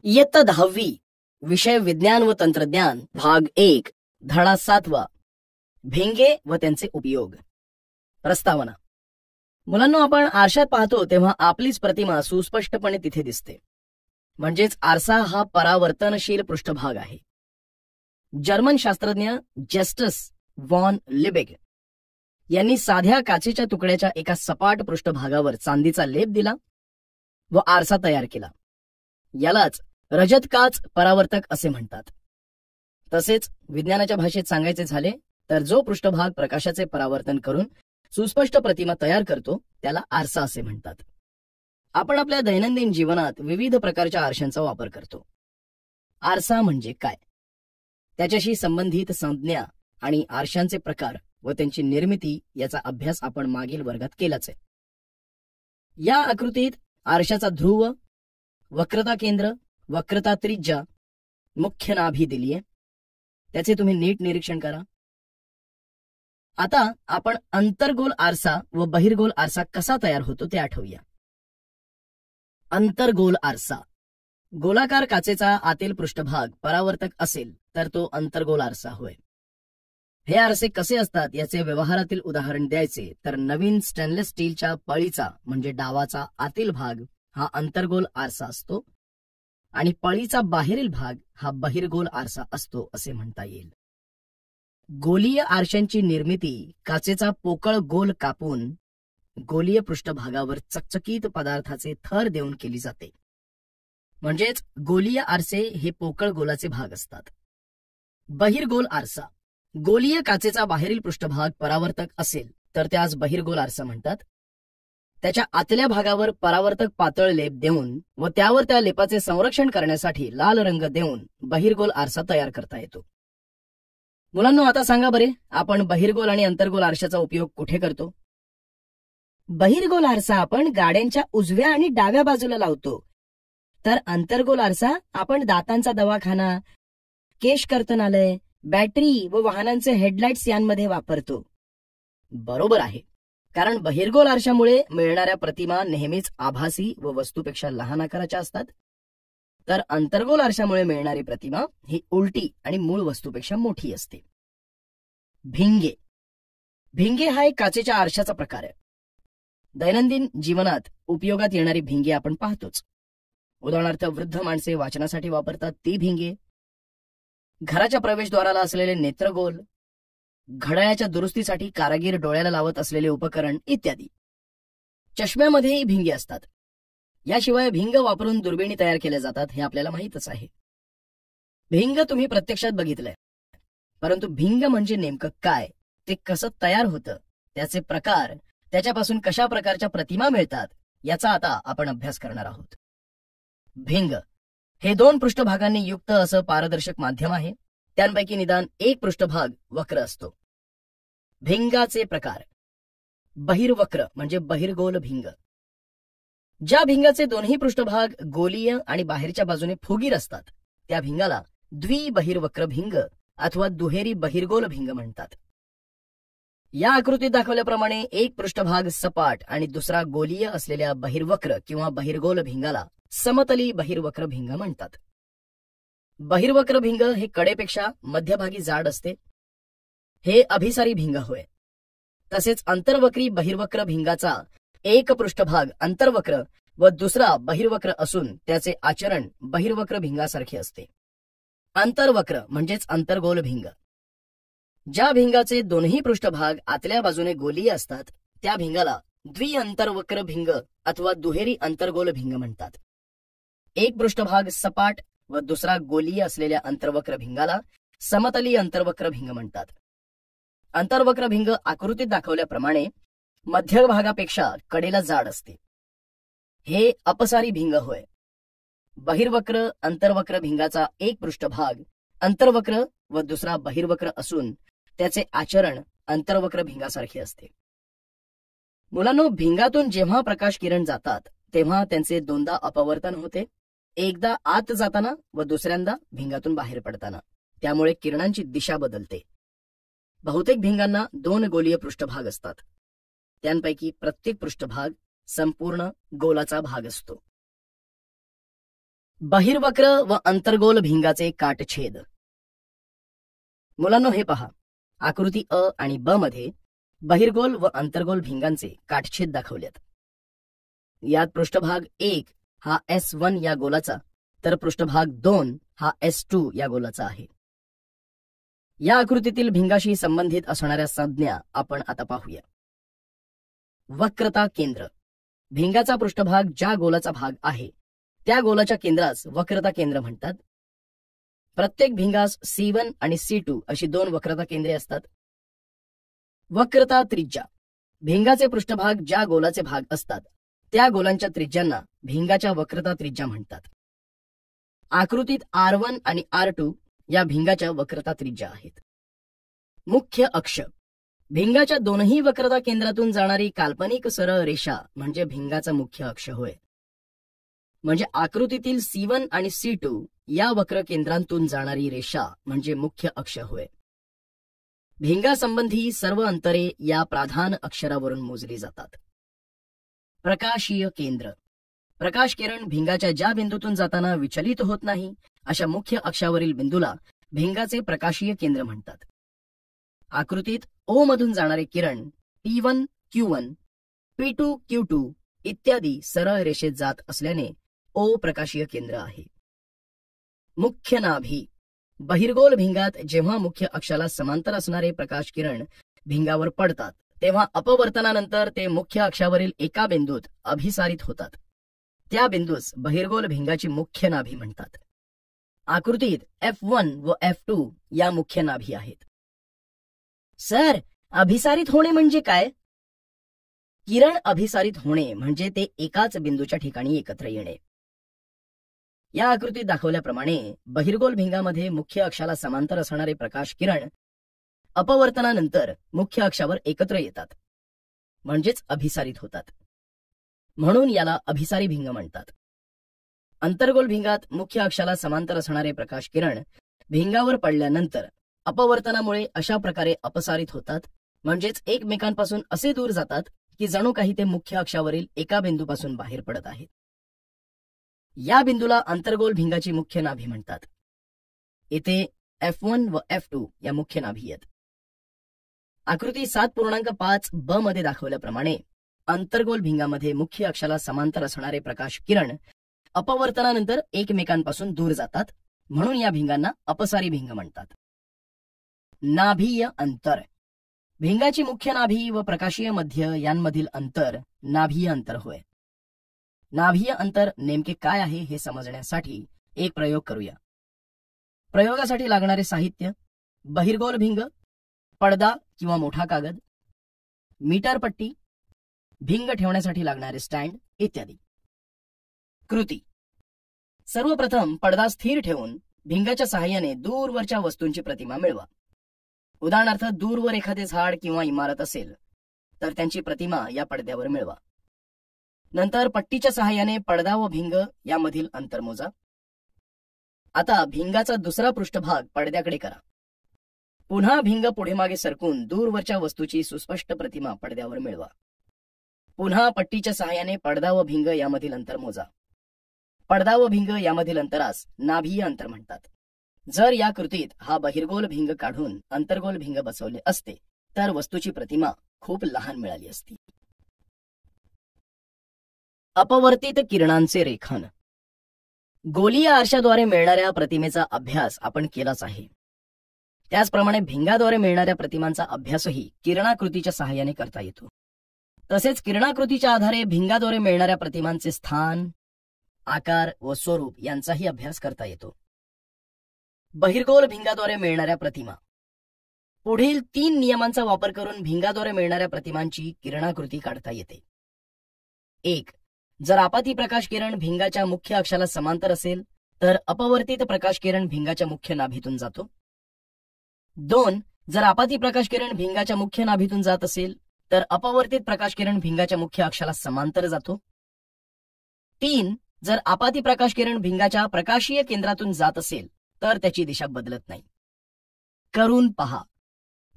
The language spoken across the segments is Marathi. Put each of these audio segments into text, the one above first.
इयत्ता 10वी विषय विज्ञान व तंत्रज्ञान भाग 1 धडा 7वा भिंगे व त्यांचे उपयोग. प्रस्तावना. मुलांनो, आपण आरशात पाहतो तेव्हा आपलीच प्रतिमा सुस्पष्टपणे तिथे दिसते. म्हणजेच आरसा हा परावर्तनशील पृष्ठभाग आहे. जर्मन शास्त्रज्ञ जस्टस वॉन लिबेग यांनी साध्या काचेच्या तुकड्याच्या एका सपाट पृष्ठभागावर चांदीचा लेप दिला व आरसा तयार केला. यालाच रजत काच परावर्तक असे म्हणतात. तसेच विज्ञानाच्या भाषेत सांगायचे झाले तर जो पृष्ठभाग प्रकाशाचे परावर्तन करून सुस्पष्ट प्रतिमा तयार करतो त्याला आरसा असे म्हणतात. आपण आपल्या दैनंदिन जीवनात विविध प्रकारच्या आरशांचा वापर करतो. आरसा म्हणजे काय, त्याच्याशी संबंधित संज्ञा आणि आरशांचे प्रकार व त्यांची निर्मिती याचा अभ्यास आपण मागील वर्गात केलाच आहे. या आकृतीत आरशाचा ध्रुव, वक्रता केंद्र, वक्रता त्रिज्या, मुख्य नाभी दिलीये. त्याचे तुम्ही नीट निरीक्षण करा. आता आपण अंतर्गोल आरसा व बहिर्गोल आरसा कसा तयार होतो ते आठवूया. अंतर्गोल आरसा. गोलाकार काचेचा आतील पृष्ठभाग परावर्तक असेल तर तो अंतर्गोल आरसा होय. हे आरसे कसे असतात याचे व्यवहारातील उदाहरण द्यायचे तर नवीन स्टेनलेस स्टीलच्या पळीचा म्हणजे डावाचा आतील भाग हा अंतर्गोल आरसा असतो आणि पळीचा बाहेरील भाग हा बहिर्गोल आरसा असतो असे म्हणता येईल. गोलीय आरशांची निर्मिती काचेचा पोकळ गोल कापून गोलीय पृष्ठभागावर चकचकीत पदार्थाचे थर देऊन केली जाते. म्हणजेच गोलीय आरसे हे पोकळ गोलाचे भाग असतात. बहिर्गोल आरसा. गोलीय काचेचा बाहेरील पृष्ठभाग परावर्तक असेल तर त्यास बहिर्गोल आरसा म्हणतात. त्याच्या आतल्या भागावर परावर्तक पातळ लेप देऊन व त्यावर त्या लेपाचे संरक्षण करण्यासाठी लाल रंग देऊन बहिर्गोल आरसा तयार करता येतो. मुलांनो, आता सांगा बरे, आपण बहिर्गोल आणि अंतर्गोल आरशाचा उपयोग कुठे करतो? बहिर्गोल आरसा आपण गाड्यांच्या उजव्या आणि डाव्या बाजूला लावतो, तर अंतर्गोल आरसा आपण दातांचा दवाखाना, केश कर्तनालय, बॅटरी व वाहनांचे हेडलाइट्स यांमध्ये वापरतो. बरोबर आहे, कारण बहिर्गोल आरशामुळे मिळणाऱ्या प्रतिमा नेहमीच आभासी व वस्तूपेक्षा लहान आकाराच्या असतात, तर अंतर्गोल आरशामुळे मिळणारी प्रतिमा ही उलटी आणि मूळ वस्तूपेक्षा मोठी असते. भिंगे. भिंगे हा एक काचेच्या आरशाचा प्रकार आहे. दैनंदिन जीवनात उपयोगात येणारी भिंगे आपण पाहतोच. उदाहरणार्थ, वृद्ध माणसे वाचनासाठी वापरतात ती भिंगे, घराच्या प्रवेशद्वाराला असलेले नेत्रगोल, घड्याळाच्या दुरुस्तीसाठी कारागीर डोळ्याला लावत असलेले उपकरण इत्यादी. चष्म्यामध्येही भिंगे असतात. याशिवाय भिंग वापरून दुर्बिणी तयार केल्या जातात हे आपल्याला माहीतच आहे. भिंग तुम्ही प्रत्यक्षात बघितलंय, परंतु भिंग म्हणजे नेमकं काय, ते कसं तयार होतं, त्याचे प्रकार, त्याच्यापासून कशा प्रकारच्या प्रतिमा मिळतात याचा आता आपण अभ्यास करणार आहोत. भिंग हे 2 पृष्ठभागांनी युक्त असं पारदर्शक माध्यम आहे. त्यांपैकी निदान एक पृष्ठभाग वक्र असतो. भिंगाचे प्रकार. बहिर्वक्र म्हणजे बहिर्गोल भिंग. ज्या भिंगाचे दोन्ही पृष्ठभाग गोलीय आणि बाहेरच्या बाजूने फुगीर असतात त्या भिंगाला द्विबहिर्वक्र भिंग अथवा दुहेरी बहिर्गोल भिंग म्हणतात. या आकृतीत दाखवल्याप्रमाणे एक पृष्ठभाग सपाट आणि दुसरा गोलीय असलेल्या बहिर्वक्र किंवा बहिर्गोल भिंगाला समतली बहिर्वक्र भिंग म्हणतात. बहिर्वक्र भिंग हे कडेपेक्षा मध्यभागी जाड असते. हे अभिसारी भिंग होय. तसेच अंतर्वक्री बहिर्वक्र भिंगाचा एक पृष्ठभाग अंतर्वक्र व दुसरा बहिर्वक्र असून त्याचे आचरण बहिर्वक्र भिंगासारखे असते. अंतर्वक्र म्हणजेच अंतर्गोल भिंग. ज्या भिंगाचे दोन्ही पृष्ठभाग आतल्या बाजूने गोलीय असतात त्या भिंगाला द्विअंतर्वक्र भिंग अथवा दुहेरी अंतर्गोल भिंग म्हणतात. एक पृष्ठभाग सपाट व दुसरा गोलीय असलेल्या अंतर्वक्र भिंगाला समतली अंतर्वक्र भिंग म्हणतात. अंतर्वक्र भिंग आकृतीत दाखवल्याप्रमाणे मध्यभागापेक्षा कडेला जाड असते. हे अपसारी भिंग होय. बहिर्वक्र अंतर्वक्र भिंगाचा एक पृष्ठभाग अंतर्वक्र व दुसरा बहिर्वक्र असून त्याचे आचरण अंतर्वक्र भिंगासारखे असते. मुलांनो, भिंगातून जेव्हा प्रकाश किरण जातात तेव्हा त्यांचे दोनदा अपवर्तन होते, एकदा आत जाताना व दुसऱ्यांदा भिंगातून बाहेर पडताना. त्यामुळे किरणांची दिशा बदलते. बहुतेक भिंगांना 2 गोलीय पृष्ठभाग असतात. त्यांपैकी प्रत्येक पृष्ठभाग संपूर्ण गोलाचा भाग असतो. बहिर्वक्र व अंतर्गोल भिंगाचे काटछेद. मुलांनो, हे पहा, आकृती अ आणि ब मध्ये बहिर्गोल व अंतर्गोल भिंगांचे काटछेद दाखवलेत. यात पृष्ठभाग 1 हा S1 या गोलाचा तर पृष्ठभाग 2 हा S2 या गोलाचा आहे. या आकृतीतील भिंगाशी संबंधित असणाऱ्या संज्ञा आपण आता पाहूया. वक्रता केंद्र. भिंगाचा पृष्ठभाग ज्या गोलाचा भाग आहे त्या गोलाच्या केंद्रास वक्रता केंद्र म्हणतात. प्रत्येक भिंगास C1 आणि C2 अशी 2 वक्रता केंद्रे असतात. वक्रता त्रिज्या. भिंगाचे पृष्ठभाग ज्या गोलाचे भाग असतात त्या गोलांच्या त्रिज्यांना भिंगाच्या वक्रता त्रिज्या म्हणतात. आकृतीत R1 आणि R2 या भिंगाच्या वक्रता त्रिज्या आहेत. मुख्य अक्ष. भिंगाच्या दोनही वक्रता केंद्रातून जाणारी काल्पनिक सरळ रेषा म्हणजे भिंगाचा मुख्य अक्ष होय. म्हणजे आकृतीतील C1 आणि C2 या वक्र केंद्रांतून जाणारी रेषा म्हणजे मुख्य अक्ष होय. भिंगासंबंधी सर्व अंतरे या प्राधान अक्षरावरून मोजली जातात. प्रकाशीय केंद्र. प्रकाश किरण भिंगाच्या ज्या बिंदूतून जाताना विचलित होत नाही अशा मुख्य अक्षावरील बिंदूला भिंगाचे प्रकाशीय केंद्र म्हणतात. आकृतीत O मधून जाणारे किरण P1, Q1, P2, Q2 इत्यादी सरळ रेषेत जात असल्याने O प्रकाशीय केंद्र आहे. मुख्य नाभी. बहिर्गोल भिंगात जेव्हा मुख्य अक्षाला समांतर असणारे प्रकाश किरण भिंगावर पडतात तेव्हा अपवर्तनानंतर ते मुख्य अक्षावरील एका बिंदूत अभिसारित होतात. त्या बिंदूस बहिर्गोल भिंगाची मुख्य नाभी म्हणतात. आकृतीत F1 व F2 या मुख्य नाभी आहेत. सर, अभिसारित होणे म्हणजे काय? किरण अभिसारित होणे म्हणजे ते एकाच बिंदूच्या ठिकाणी एकत्र येणे. या आकृतीत दाखवल्याप्रमाणे बहिर्गोल भिंगामध्ये मुख्य अक्षाला समांतर असणारे प्रकाश किरण अपवर्तनानंतर मुख्य अक्षावर एकत्र येतात म्हणजेच अभिसारित होतात. म्हणून याला अभिसारी भिंग म्हणतात. अंतर्गोल भिंगात मुख्य अक्षाला समांतर असणारे प्रकाश किरण भिंगावर पडल्यानंतर अपवर्तनामुळे अशा प्रकारे अपसारित होतात म्हणजेच एकमेकांपासून असे दूर जातात की जणू काही ते मुख्य अक्षावरील एका बिंदूपासून बाहेर पडत आहेत. या बिंदूला अंतर्गोल भिंगाची मुख्य नाभी म्हणतात. येथे F1 व F2 या मुख्य नाभी आहेत. आकृती 7.5 ब मध्ये दाखवल्याप्रमाणे अंतर्गोल भिंगामध्ये मुख्य अक्षाला समांतर असणारे प्रकाश किरण अपवर्तनानंतर एकमेकांपासून दूर जातात म्हणून या भिंगांना अपसारी भिंग म्हणतात. नाभीय अंतर. भिंगाची मुख्य नाभी व प्रकाशीय मध्य यांमधील अंतर नाभीय अंतर होय. नाभीय अंतर नेमके काय आहे हे समजण्यासाठी एक प्रयोग करूया. प्रयोगासाठी लागणारे साहित्य: बहिर्गोल भिंग, पडदा किंवा मोठा कागद, मीटर पट्टी, भिंग ठेवण्यासाठी लागणारे स्टँड इत्यादी. कृती. सर्वप्रथम पडदा स्थिर ठेवून भिंगाच्या सहाय्याने दूरवरच्या वस्तूंची प्रतिमा मिळवा. उदाहरणार्थ, दूरवर एखादे झाड किंवा इमारत असेल तर त्यांची प्रतिमा या पडद्यावर मिळवा. नंतर पट्टीच्या सहाय्याने पडदा व भिंग यामधील अंतर मोजा. आता भिंगाचा दुसरा पृष्ठभाग पडद्याकडे करा. पुन्हा भिंग पुढे मागे सरकून दूरवरच्या वस्तूची सुस्पष्ट प्रतिमा पडद्यावर मिळवा. पुन्हा पट्टीच्या सहाय्याने पडदा व भिंग यामधील अंतर मोजा. पडदा व भिंग यामधील अंतरास नाभीय अंतर म्हणतात. जर या कृतीत हा बहिर्गोल भिंग काढून अंतर्गोल भिंग बसवले असते तर वस्तूची प्रतिमा खूप लहान मिळाली असती. अपवर्तित किरणांचे रेखन. गोलीय आरशाद्वारे मिळणाऱ्या प्रतिमेचा अभ्यास आपण केलाच आहे. त्याचप्रमाणे भिंगाद्वारे मिळणाऱ्या प्रतिमांचा अभ्यासही किरणाकृतीच्या सहाय्याने करता येतो. तसेच किरणाकृतीच्या आधारे भिंगाद्वारे मिळणाऱ्या प्रतिमांचे स्थान, आकार व स्वरूप यांचाही अभ्यास करता येतो. बहिर्गोल भिंगाद्वारे मिळणाऱ्या प्रतिमा. पुढील 3 नियमांचा वापर करून भिंगाद्वारे मिळणाऱ्या प्रतिमांची किरणाकृती काढता येते. 1. जर आपाती प्रकाश किरण भिंगाच्या मुख्य अक्षाला समांतर असेल तर अपवर्तित प्रकाश किरण भिंगाच्या मुख्य नाभीतून जातो. 2. जर आपाती प्रकाश किरण भिंगाच्या मुख्य नाभीतून जात असेल तर अपवर्तित प्रकाश किरण भिंगाच्या मुख्य अक्षाला समांतर जातो. 3. जर आपाती प्रकाश किरण भिंगाच्या प्रकाशीय केंद्रातून जात असेल तर त्याची दिशा बदलत नाही. करून पहा.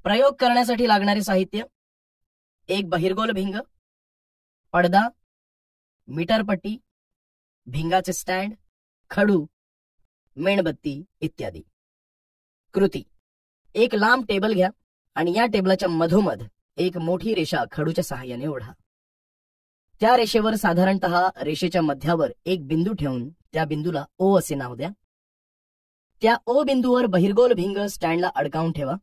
प्रयोग करण्यासाठी लागणारे साहित्य: एक बहिर्गोल भिंग, पडदा, मीटर पट्टी, भिंगाचे स्टँड, खडू, मेणबत्ती इत्यादी. कृती: एक लांब टेबल घ्या आणि या टेबलाच्या मधोमध एक मोठी रेषा खडूच्या सहाय्याने ओढा. त्या रेषेवर साधारणतः रेषेच्या मध्यावर एक बिंदू ठेवून त्या बिंदूला ओ असे नाव द्या. त्या ओ बिंदूवर बहिर्गोल भिंग स्टँडला अडकावून ठेवा.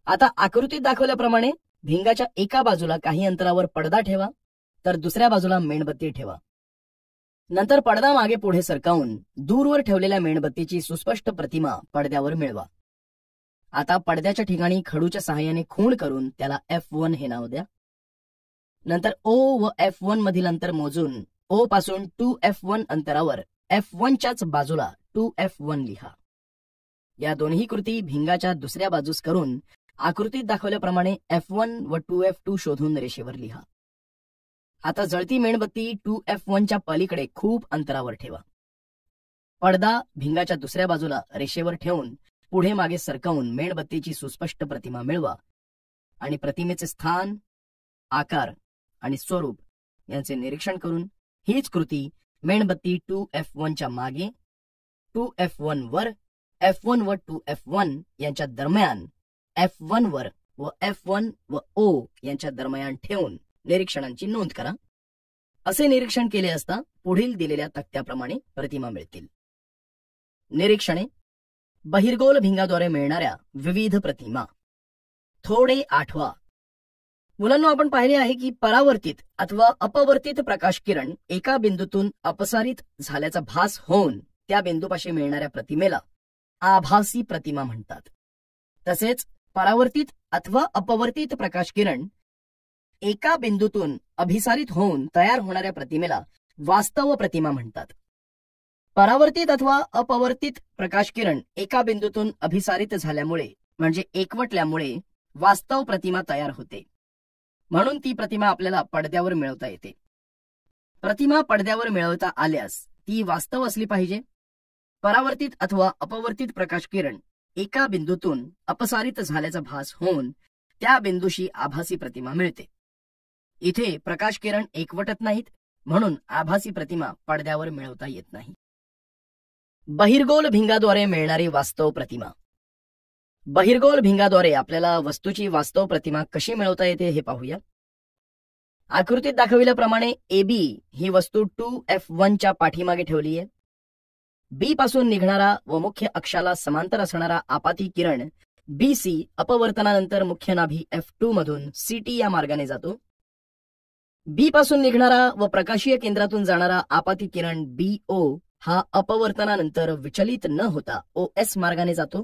आता आकृतीत दाखवल्याप्रमाणे भिंगाच्या एका बाजूला काही अंतरावर पडदा ठेवा, तर दुसऱ्या बाजूला मेणबत्ती ठेवा. नंतर पडदा मागे पुढे सरकावून दूरवर ठेवलेल्या मेणबत्तीची सुस्पष्ट प्रतिमा पडद्यावर मिळवा. आता पडद्याच्या ठिकाणी खडूच्या सहाय्याने खूण करून त्याला F1 हे नाव द्या. नंतर O व F1 मधील अंतर मोजून O पासून 2F1 अंतरावर F1च्याच बाजूला 2F1 लिहा. या दोन्ही कृती भिंगाच्या दुसऱ्या बाजूस करून आकृतीत दाखवल्याप्रमाणे F1 व 2F2 शोधून रेषेवर लिहा. आता जळती मेणबत्ती 2F1च्या पलीकडे खूप अंतरावर ठेवा. पडदा भिंगाच्या दुसऱ्या बाजूला रेषेवर ठेवून पुढे मागे सरकवून मेणबत्तीची सुस्पष्ट प्रतिमा मिळवा आणि प्रतिमेचे स्थान, आकार आणि स्वरूप यांचे निरीक्षण करून हीच कृती मेणबत्ती 2F1च्या मागे, 2F1 वर, F1 व 2F1 यांच्या दरम्यान, F1 वर व F1 व O यांच्या दरम्यान ठेवून निरीक्षणांची नोंद करा. असे निरीक्षण केले असता पुढील दिलेल्या तक्त्याप्रमाणे प्रतिमा मिळतील. निरीक्षणे: बहिर्गोल भिंगाद्वारे मिळणाऱ्या विविध प्रतिमा. थोडे आठवा. मुलांना, आपण पाहिले आहे की परावर्तित अथवा अपवर्तित प्रकाश किरण एका बिंदूतून अपसारित झाल्याचा भास होऊन त्या बिंदूपाशी मिळणाऱ्या प्रतिमेला आभासी प्रतिमा म्हणतात. तसेच परावर्तित अथवा अपवर्तित प्रकाश किरण एका बिंदूतून अभिसारित होऊन तयार होणाऱ्या प्रतिमेला वास्तव प्रतिमा म्हणतात. परावर्तित अथवा अपवर्तित प्रकाश किरण एका बिंदूतून अभिसारित झाल्यामुळे म्हणजे एकवटल्यामुळे वास्तव प्रतिमा तयार होते. म्हणून ती प्रतिमा आपल्याला पडद्यावर मिळवता येते. प्रतिमा पडद्यावर मिळवता आल्यास ती वास्तव असली पाहिजे. परावर्तित अथवा अपवर्तित प्रकाश किरण एका बिंदूतून अपसारित झाल्याचा भास होऊन त्या बिंदूशी आभासी प्रतिमा मिळते. इथे प्रकाश किरण एकवटत नाहीत, म्हणून आभासी प्रतिमा पडद्यावर मिळवता येत नाही. बहिर्गोल भिंगाद्वारे मिळणारी वास्तव प्रतिमा. बहिर्गोल भिंगाद्वारे आपल्याला वस्तूची वास्तव प्रतिमा कशी मिळवता येते हे पाहूया. आकृतीत दाखविल्याप्रमाणे AB ही वस्तू 2F1च्या पाठीमागे ठेवली आहे. B पासून निघणारा व मुख्य अक्षाला समांतर असणारा आपाती किरण BC अपवर्तनानंतर मुख्य नाभी F2 मधून CT या मार्गाने जातो. B पासून निघणारा व प्रकाशीय केंद्रातून जाणारा आपाती किरण BO हा अपवर्तनानंतर विचलित न होता OS मार्गाने जातो.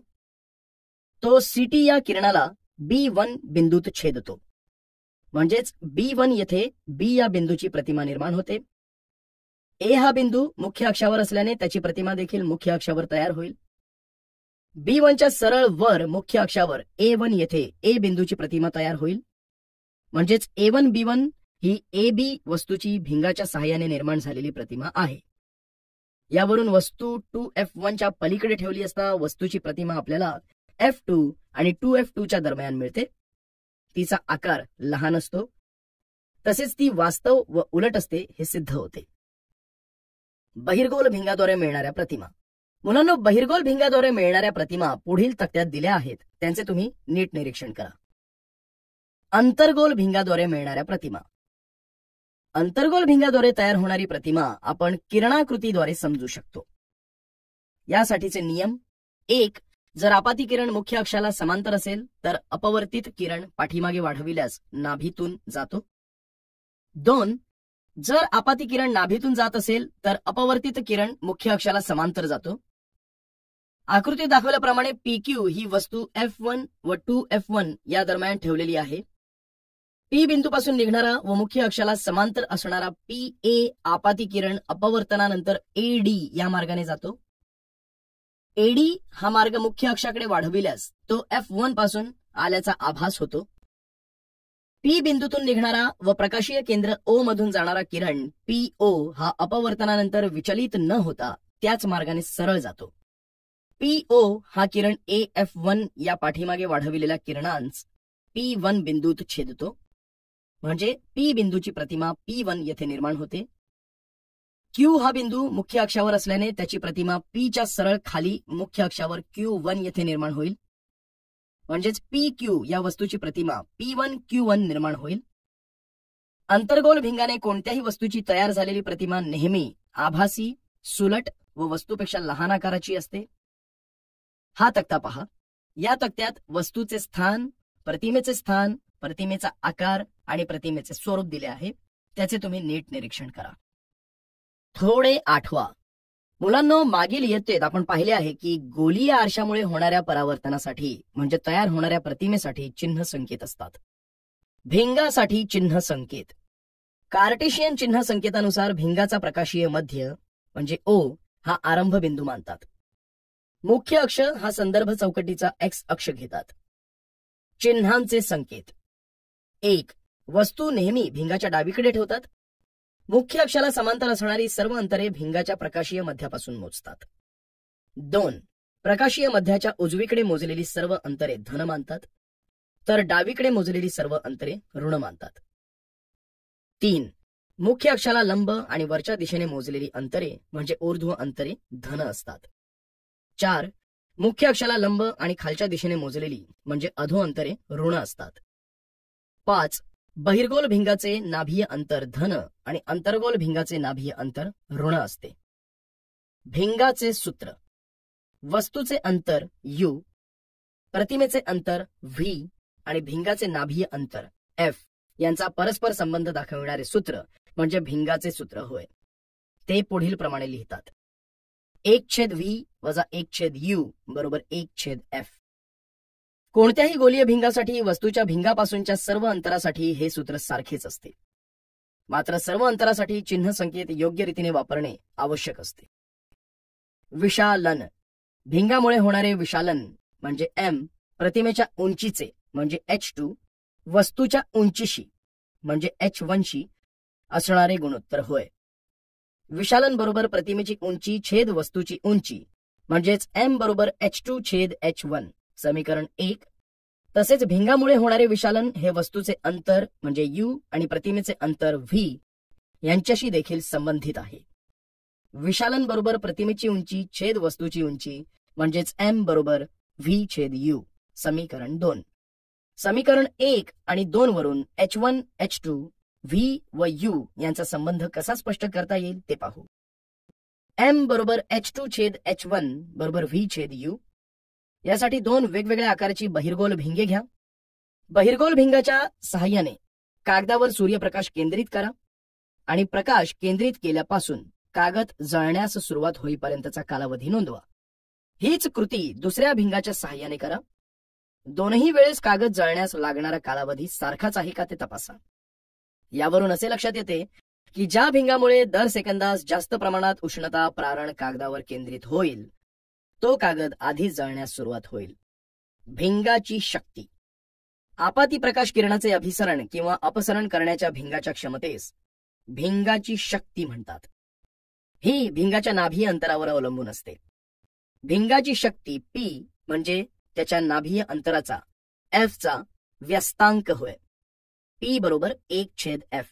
तो CT या किरणाला B1 बिंदूत छेदतो. म्हणजेच B1 येथे B या बिंदूची प्रतिमा निर्माण होते. A हा बिंदू मुख्य अक्षावर असल्याने त्याची प्रतिमा देखील मुख्य अक्षावर तयार होईल. B1च्या सरळ वर मुख्य अक्षावर A1 येथे A बिंदूची प्रतिमा तयार होईल. म्हणजेच A1 B1 ही AB वस्तूची भिंगाच्या सहाय्याने निर्माण झालेली प्रतिमा आहे. यावरून वस्तू 2F1च्या पलीकडे ठेवली असता वस्तूची प्रतिमा आपल्याला F2 आणि 2F2च्या दरम्यान मिळते. तिचा आकार लहान असतो, तसेच ती वास्तव व उलट असते हे सिद्ध होते. बहिर्गोल भिंगाद्वारे मिळणाऱ्या प्रतिमा. मुलांनो, बहिर्गोल भिंगाद्वारे मिळणाऱ्या प्रतिमा पुढील तक्त्यात दिल्या आहेत, त्यांचे तुम्ही नीट निरीक्षण करा. अंतर्गोल भिंगाद्वारे मिळणाऱ्या प्रतिमा. अंतर्गोल भिंगाद्वारे तयार होणारी प्रतिमा आपण किरणाकृतीद्वारे समजू शकतो. यासाठीचे नियम: 1. जर आपाती किरण मुख्य अक्षाला समांतर असेल तर अपवर्तित किरण पाठीमागे वाढविल्यास नाभीतून जातो. 2. जर आपाती किरण नाभीतून जात असेल तर अपवर्तित किरण मुख्य अक्षाला समांतर जातो. आकृतीत दाखवल्याप्रमाणे PQ ही वस्तू F1 व 2F1 या दरम्यान ठेवलेली आहे. P बिंदूपासून निघणारा व मुख्य अक्षाला समांतर असणारा PA आपाती किरण अपवर्तनानंतर AD या मार्गाने जातो. AD हा मार्ग मुख्य अक्षाकडे वाढविल्यास तो F1 पासून आल्याचा आभास होतो. P बिंदूतून निघणारा व प्रकाशीय केंद्र O मधून जाणारा किरण PO हा अपवर्तनानंतर विचलित न होता त्याच मार्गाने सरळ जातो. PO हा किरण AF1 या पाठीमागे वाढविलेल्या किरणांस P1 बिंदूत छेदतो. म्हणजे P बिंदूची प्रतिमा P1 येथे निर्माण होते. क्यू हा बिंदू मुख्य अक्षावर असल्याने त्याची प्रतिमा पीच्या सरळ खाली मुख्य अक्षावर Q1 येथे निर्माण होईल. म्हणजेच PQ या वस्तूची प्रतिमा P1Q1 निर्माण होईल. अंतर्गोल भिंगाने कोणत्याही वस्तूची तयार झालेली प्रतिमा नेहमी आभासी, सुलट व वस्तूपेक्षा लहान आकाराची असते. हा तक्ता पहा. या तक्त्यात वस्तूचे स्थान, प्रतिमेचे स्थान, प्रतिमेचा आकार आणि प्रतिमेचे स्वरूप दिले आहे. त्याचे तुम्ही नीट निरीक्षण करा. थोडे आठवा. मुलांनो, मागील इयत्तेत आपण पाहिले आहे की गोलीय आरशामुळे होणाऱ्या परावर्तनासाठी म्हणजे तयार होणाऱ्या प्रतिमेसाठी चिन्ह संकेत असतात. भिंगासाठी चिन्ह संकेत. कार्टेशियन चिन्ह संकेतानुसार भिंगाचा प्रकाशीय मध्य म्हणजे O हा आरंभ बिंदू मानतात. मुख्य अक्ष हा संदर्भ चौकटीचा X अक्ष घेतात. चिन्हांचे संकेत. 1. वस्तू नेहमी भिंगाच्या डावीकडे ठेवतात. मुख्य अक्षाला समांतर असणारी सर्व अंतरे भिंगाच्या प्रकाशीय मध्यापासून मोजतात. 2. प्रकाशीय मध्याच्या उजवीकडे मोजलेली सर्व अंतरे धन मानतात, तर डावीकडे मोजलेली सर्व अंतरे ऋण मानतात. 3. मुख्य अक्षाला लंब आणि वरच्या दिशेने मोजलेली अंतरे म्हणजे ऊर्ध्व अंतरे धन असतात. 4. मुख्य अक्षाला लंब आणि खालच्या दिशेने मोजलेली म्हणजे अधो अंतरे ऋण असतात. 5. बहिर्गोल भिंगाचे नाभीय अंतर धन आणि अंतर्गोल भिंगाचे नाभीय अंतर ऋण असते. भिंगाचे सूत्र. वस्तूचे अंतर U, प्रतिमेचे अंतर V आणि भिंगाचे नाभीय अंतर F यांचा परस्पर संबंध दाखविणारे सूत्र म्हणजे भिंगाचे सूत्र होय. ते पुढील प्रमाणे लिहितात. 1/V वजा 1/U बरोबर 1/F. कोणत्याही गोलीय भिंगासाठी वस्तूच्या भिंगापासूनच्या सर्व अंतरासाठी हे सूत्र सारखेच असते. मात्र सर्व अंतरासाठी चिन्ह संकेत योग्य रीतीने वापरणे आवश्यक असते. विशालन. भिंगामुळे होणारे विशालन म्हणजे M प्रतिमेच्या उंचीचे म्हणजे H2 वस्तूच्या उंचीशी म्हणजे H1शी असणारे गुणोत्तर होय. विशालन बरोबर प्रतिमेची उंची छेद वस्तूची उंची म्हणजेच M बरोबर H2 छेद H1 समीकरण 1. तसेच भिंगामुळे होणारे विशालन हे वस्तूचे अंतर म्हणजे U आणि प्रतिमेचे अंतर V यांच्याशी देखील संबंधित आहे. विशालन बरोबर प्रतिमेची उंची छेद वस्तूची उंची म्हणजेच M बरोबर V छेद U समीकरण 2. समीकरण 1 आणि 2 वरून H1, H2, V व U यांचा संबंध कसा स्पष्ट करता येईल ते पाहू. M बरोबर H2 छेद H1 बरोबर V छेद U. यासाठी दोन वेगवेगळ्या आकाराची बहिर्गोल भिंगे घ्या. बहिर्गोल भिंगाच्या सहाय्याने कागदावर सूर्यप्रकाश केंद्रित करा आणि प्रकाश केंद्रित केल्यापासून कागद जळण्यास सुरुवात होईपर्यंतचा कालावधी नोंदवा. हीच कृती दुसऱ्या भिंगाच्या सहाय्याने करा. दोनही वेळेस कागद जळण्यास लागणारा कालावधी सारखाच आहे का ते तपासा. यावरून असे लक्षात येते की ज्या भिंगामुळे दर सेकंदास जास्त प्रमाणात उष्णता प्रारण कागदावर केंद्रित होईल तो कागद आधीच जळण्यास सुरुवात होईल. भिंगाची शक्ती. आपाती प्रकाश किरणाचे अभिसरण किंवा अपसरण करण्याच्या भिंगाच्या क्षमतेस भिंगाची शक्ती म्हणतात. ही भिंगाच्या नाभीय अंतरावर अवलंबून असते. भिंगाची शक्ती P म्हणजे त्याच्या नाभीय अंतराचा F चा व्यस्तांक होय. P बरोबर 1/F.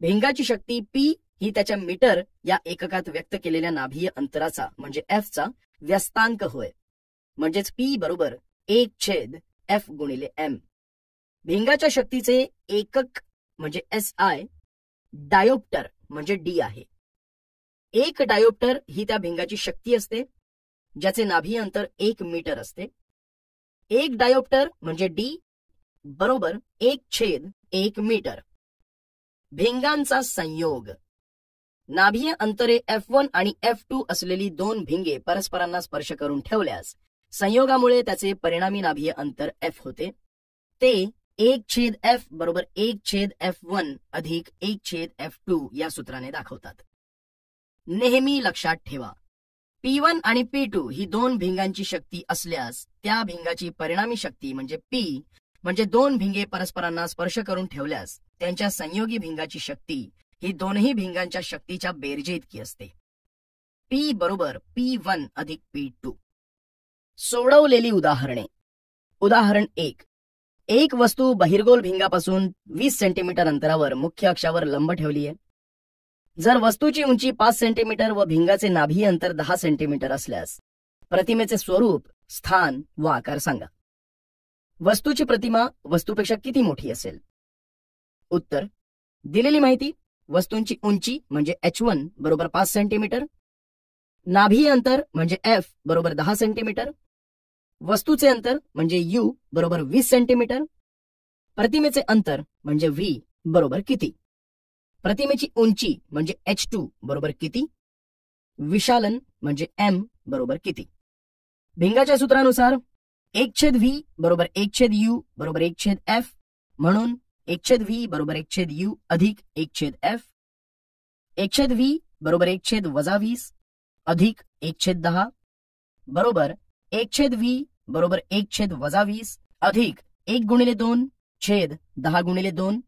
भिंगाची शक्ती P ही त्याच्या मीटर या एककात व्यक्त केलेल्या नाभीय अंतराचा म्हणजे F चा व्यस्तांक होय. म्हणजेच P बरोबर 1/F गुणिले M. भिंगाच्या शक्तीचे एकक म्हणजे SI डायोप्टर म्हणजे D आहे. एक डायोप्टर ही त्या भिंगाची शक्ती असते ज्याचे नाभीय अंतर 1 मीटर असते. एक डायोप्टर म्हणजे D बरोबर 1/1 मीटर. भिंगांचा संयोग. नाभीय अंतरे F1 आणि F2 असलेली दोन भिंगे परस्परांना स्पर्श करून ठेवल्यास संयोगामुळे त्याचे परिणामी नाभीय अंतर F होते. ते 1/F बरोबर 1/F1 अधिक 1/F2 या सूत्राने दाखवतात. नेहमी लक्षात ठेवा, P1 आणि P2 ही दोन भिंगांची शक्ती असल्यास त्या भिंगाची परिणामी शक्ती म्हणजे P म्हणजे दोन भिंगे परस्परांना स्पर्श करून ठेवल्यास त्यांच्या संयोगी भिंगाची शक्ती ही दोनही भिंगांच्या शक्तीच्या बेरजे इतकी असते. P बरोबर P1 अधिक P2. सोडवलेली उदाहरणे. उदाहरण 1. एक वस्तू बहिर्गोल भिंगापासून 20 सेंटीमीटर अंतरावर मुख्य अक्षावर लंब ठेवली आहे. जर वस्तूची उंची 5 सेंटीमीटर व भिंगाचे नाभी अंतर 10 सेंटीमीटर असल्यास प्रतिमेचे स्वरूप, स्थान व आकार सांगा. वस्तूची प्रतिमा वस्तूपेक्षा किती मोठी असेल? उत्तर: दिलेली माहिती: वस्तूंची उंची म्हणजे h1 बरोबर 5 सेंटीमीटर, नाभी अंतर म्हणजे f बरोबर 10 सेंटीमीटर, वस्तूचे अंतर म्हणजे u बरोबर 20 सेंटीमीटर, प्रतिमेचे अंतर म्हणजे v बरोबर किती, प्रतिमेची उंची म्हणजे h2 बरोबर किती, विशालन म्हणजे m बरोबर किती. भिंगाच्या सूत्रानुसार 1/v बरोबर 1/u बरोबर 1/f, म्हणून 1/v बरोबर 1/u अधिक 1/f, 1/v बरोबर 1/20 अधिक 1/10 बरोबर 1/v बरोबर 1/20 अधिक 1/2 छेद 10/2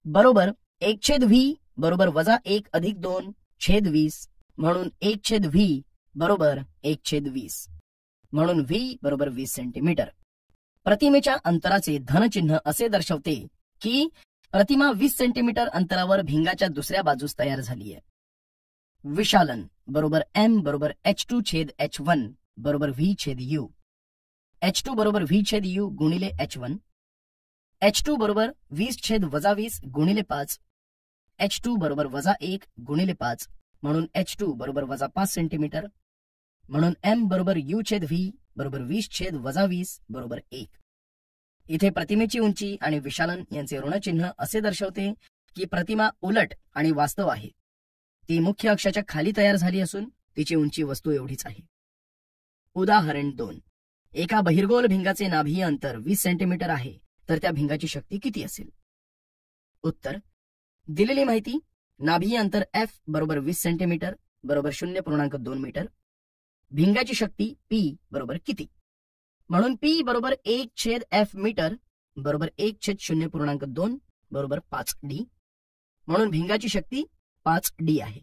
बरोबर 1/v बरोबर -1 अधिक 2 छेद 20, म्हणून 1/v बरोबर 1/20, म्हणून v बरोबर 20 सेंटीमीटर. प्रतिमेच्या अंतराचे धनचिन्ह असे दर्शवते की प्रतिमा 20 सेंटीमीटर अंतरावर भिंगाच्या दुसऱ्या बाजूस तयार झाली आहे. विशालन बरोबर m बरोबर h2 छेद h1 बरोबर v छेद u, h2 बरोबर v छेद u गुणिले h1, h2 बरोबर 20 छेद -20 गुणिले 5, h2 बरोबर -1 गुणिले 5, म्हणून h2 बरोबर -5 सेंटीमीटर, म्हणून m बरोबर u छेद v बरोबर 20 छेद -20 बरोबर 1. इथे प्रतिमेची उंची आणि विशालन यांचे ऋणचिन्ह असे दर्शवते की प्रतिमा उलट आणि वास्तव आहे. ती मुख्य अक्षाच्या खाली तयार झाली असून तिची उंची वस्तू एवढीच आहे. उदाहरण 2. एका बहिर्गोल भिंगाचे नाभी अंतर 20 सेंटीमीटर आहे, तर त्या भिंगाची शक्ती किती असेल? उत्तर: दिलेली माहिती: नाभी अंतर f बरोबर 20 सेंटीमीटर बरोबर 0.2 मीटर, भिंगाची शक्ती P बरोबर किती, म्हणून P बरोबर 1/f मीटर बरोबर 1/0.2 बरोबर 5d, म्हणून भिंगाची शक्ती 5d आहे.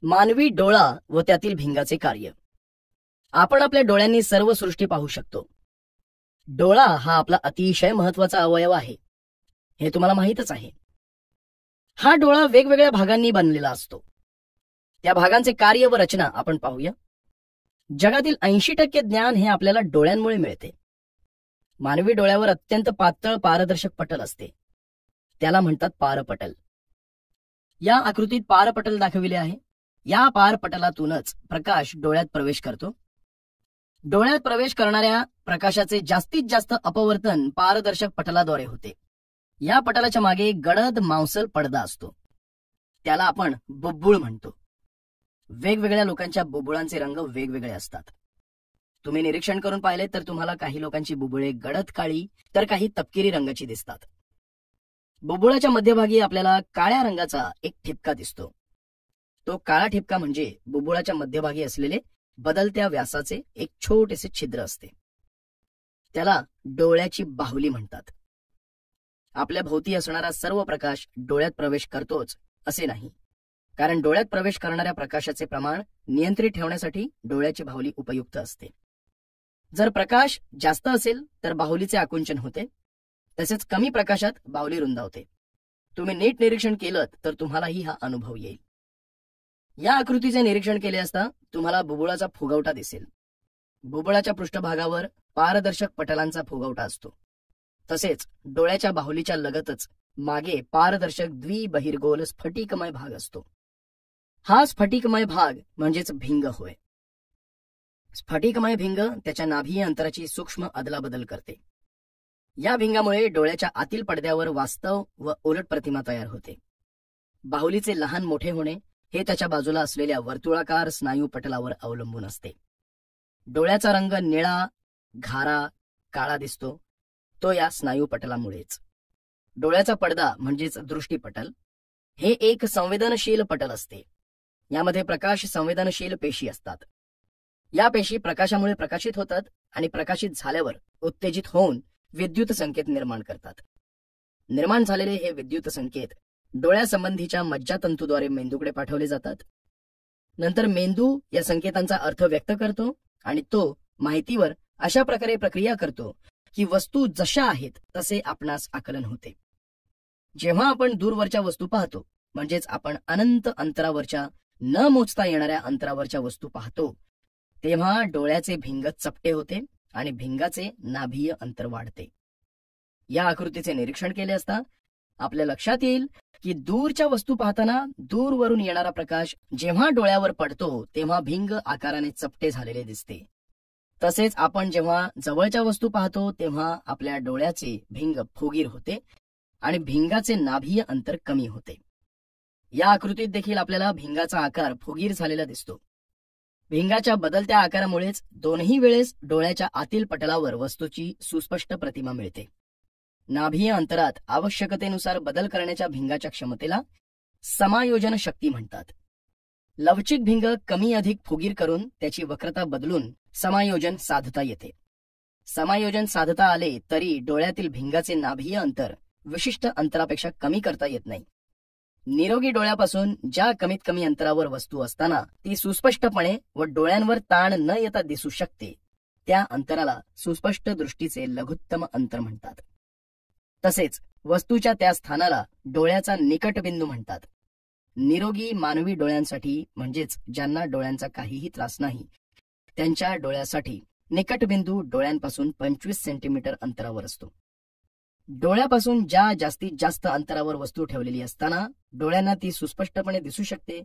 मानवी डोळा व त्यातील भिंगाचे कार्य. आपण आपल्या डोळ्यांनी सर्व सृष्टी पाहू शकतो. डोळा हा आपला अतिशय महत्वाचा अवयव आहे, हे तुम्हाला माहीतच आहे. हा डोळा वेगवेगळ्या भागांनी बनलेला असतो. त्या भागांचे कार्य व रचना आपण पाहूया. जगातील 80% ज्ञान हे आपल्याला डोळ्यांमुळे मिळते. मानवी डोळ्यावर अत्यंत पातळ पारदर्शक पटल असते, त्याला म्हणतात पारपटल. या आकृतीत पारपटल दाखविले आहे. या पारपटलातूनच प्रकाश डोळ्यात प्रवेश करतो. डोळ्यात प्रवेश करणाऱ्या प्रकाशाचे जास्तीत जास्त अपवर्तन पारदर्शक पटलाद्वारे होते. या पटलाच्या मागे गडद मांसल पडदा असतो, त्याला आपण बुब्बुळ म्हणतो. वेगवेगळ्या लोकांच्या बुबुळांचे रंग वेगवेगळे असतात. तुम्ही निरीक्षण करून पाहिले तर तुम्हाला काही लोकांची बुबुळे गडद काळी तर काही तपकिरी रंगाची दिसतात. बुबुळाच्या मध्यभागी आपल्याला काळ्या रंगाचा एक ठिपका दिसतो. तो काळा ठिपका म्हणजे बुबुळाच्या मध्यभागी असलेले बदलत्या व्यासाचे एक छोटेसे छिद्र असते. त्याला डोळ्याची बाहुली म्हणतात. आपल्या भोवती असणारा सर्व प्रकाश डोळ्यात प्रवेश करतोच असे नाही, कारण डोळ्यात प्रवेश करणाऱ्या प्रकाशाचे प्रमाण नियंत्रित ठेवण्यासाठी डोळ्याची बाहुली उपयुक्त असते. जर प्रकाश जास्त असेल तर बाहुलीचे आकुंचन होते, तसेच कमी प्रकाशात बाहुली रुंदावते. तुम्ही नीट निरीक्षण केलं तर तुम्हालाही हा अनुभव येईल. या आकृतीचे निरीक्षण केले असता तुम्हाला बुबुळाचा फुगवटा दिसेल. बुबुळाच्या पृष्ठभागावर पारदर्शक पटलांचा फुगवटा असतो. तसेच डोळ्याच्या बाहुलीच्या लगतच मागे पारदर्शक द्विबहिर्गोल स्फटिकमय भाग असतो. हा स्फटिकमय भाग म्हणजेच भिंग होय. स्फटिकमय भिंग त्याच्या नाभी अंतराची सूक्ष्म अदलाबदल करते. या भिंगामुळे डोळ्याच्या आतील पडद्यावर वास्तव व उलट प्रतिमा तयार होते. बाहुलीचे लहान मोठे होणे हे त्याच्या बाजूला असलेल्या वर्तुळाकार स्नायू पटलावर अवलंबून असते. डोळ्याचा रंग निळा, घारा, काळा दिसतो तो या स्नायू पटलामुळेच. डोळ्याचा पडदा म्हणजेच दृष्टीपटल हे एक संवेदनशील पटल असते. यामध्ये प्रकाश संवेदनशील पेशी असतात. या पेशी प्रकाशामुळे प्रकाशित होतात आणि प्रकाशित झाल्यावर उत्तेजित होऊन विद्युत संकेत निर्माण करतात. निर्माण झालेले हे विद्युत संकेत डोळ्यासंबंधीच्या मज्जातंतूद्वारे मेंदूकडे पाठवले जातात. नंतर मेंदू या संकेतांचा अर्थ व्यक्त करतो आणि तो माहितीवर अशा प्रकारे प्रक्रिया करतो की वस्तू जशा आहेत तसे आपणास आकलन होते. जेव्हा आपण दूरवरच्या वस्तू पाहतो म्हणजेच आपण अनंत अंतरावरच्या न मोजता येणाऱ्या अंतरावरच्या वस्तू पाहतो तेव्हा डोळ्याचे भिंग चपटे होते आणि भिंगाचे नाभीय अंतर वाढते. या आकृतीचे निरीक्षण केले असता आपल्या लक्षात येईल की दूरच्या वस्तू पाहताना दूरवरून येणारा प्रकाश जेव्हा डोळ्यावर पडतो तेव्हा भिंग आकाराने चपटे झालेले दिसते. तसेच आपण जेव्हा जवळच्या वस्तू पाहतो तेव्हा आपल्या डोळ्याचे भिंग फुगीर होते आणि भिंगाचे नाभीय अंतर कमी होते. या आकृतीत देखील आपल्याला भिंगाचा आकार फुगीर झालेला दिसतो. भिंगाच्या बदलत्या आकारामुळेच दोन्ही वेळेस डोळ्याच्या आतील पटलावर वस्तूची सुस्पष्ट प्रतिमा मिळते. नाभीय अंतरात आवश्यकतेनुसार बदल करण्याच्या भिंगाच्या क्षमतेला समायोजन शक्ती म्हणतात. लवचिक भिंग कमी अधिक फुगीर करून त्याची वक्रता बदलून समायोजन साधता येते. समायोजन साधता आले तरी डोळ्यातील भिंगाचे नाभीय अंतर विशिष्ट अंतरापेक्षा कमी करता येत नाही. निरोगी डोळ्यापासून ज्या कमीत कमी अंतरावर वस्तू असताना ती सुस्पष्टपणे व डोळ्यांवर ताण न येता दिसू शकते त्या अंतराला सुस्पष्ट दृष्टीचे लघुत्तम अंतर म्हणतात. तसेच वस्तूच्या त्या स्थानाला डोळ्याचा निकटबिंदू म्हणतात. निरोगी मानवी डोळ्यांसाठी म्हणजेच ज्यांना डोळ्यांचा काहीही त्रास नाही त्यांच्या डोळ्यासाठी निकटबिंदू डोळ्यांपासून 25 सेंटीमीटर अंतरावर असतो. डोळ्यापासून ज्या जास्तीत जास्त अंतरावर वस्तू ठेवलेली असताना डोळ्यांना ती सुस्पष्टपणे दिसू शकते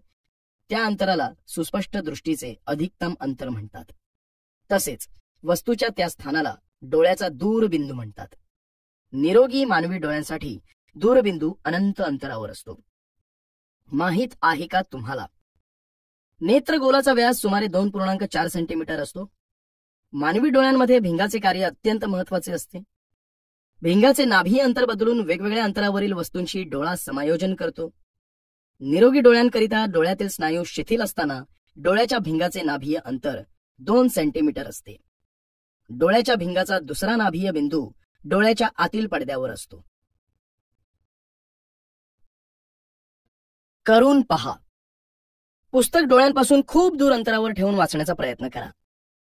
त्या अंतराला सुस्पष्ट दृष्टीचे अधिकतम अंतर म्हणतात. तसेच वस्तूच्या त्या स्थानाला डोळ्याचा दूरबिंदू म्हणतात. निरोगी मानवी डोळ्यांसाठी दूरबिंदू अनंत अंतरावर असतो. माहित आहे का तुम्हाला नेत्रगोलाचा व्यास सुमारे 2.4 सेंटीमीटर असतो. मानवी डोळ्यांमध्ये भिंगाचे कार्य अत्यंत महत्वाचे असते. भिंगाचे नाभीय अंतर बदलून वेगवेगळ्या अंतरावरील वस्तूंशी डोळा समायोजन करतो. निरोगी डोळ्यांकरिता डोळ्यातील स्नायू शिथिल असताना डोळ्याच्या भिंगाचे नाभीय अंतर 2 सेंटीमीटर असते. डोळ्याच्या भिंगाचा दुसरा नाभीय बिंदू डोळ्याच्या आतील पडद्यावर असतो. करून पहा. पुस्तक डोळ्यांपासून खूप दूर अंतरावर ठेवून वाचण्याचा प्रयत्न करा.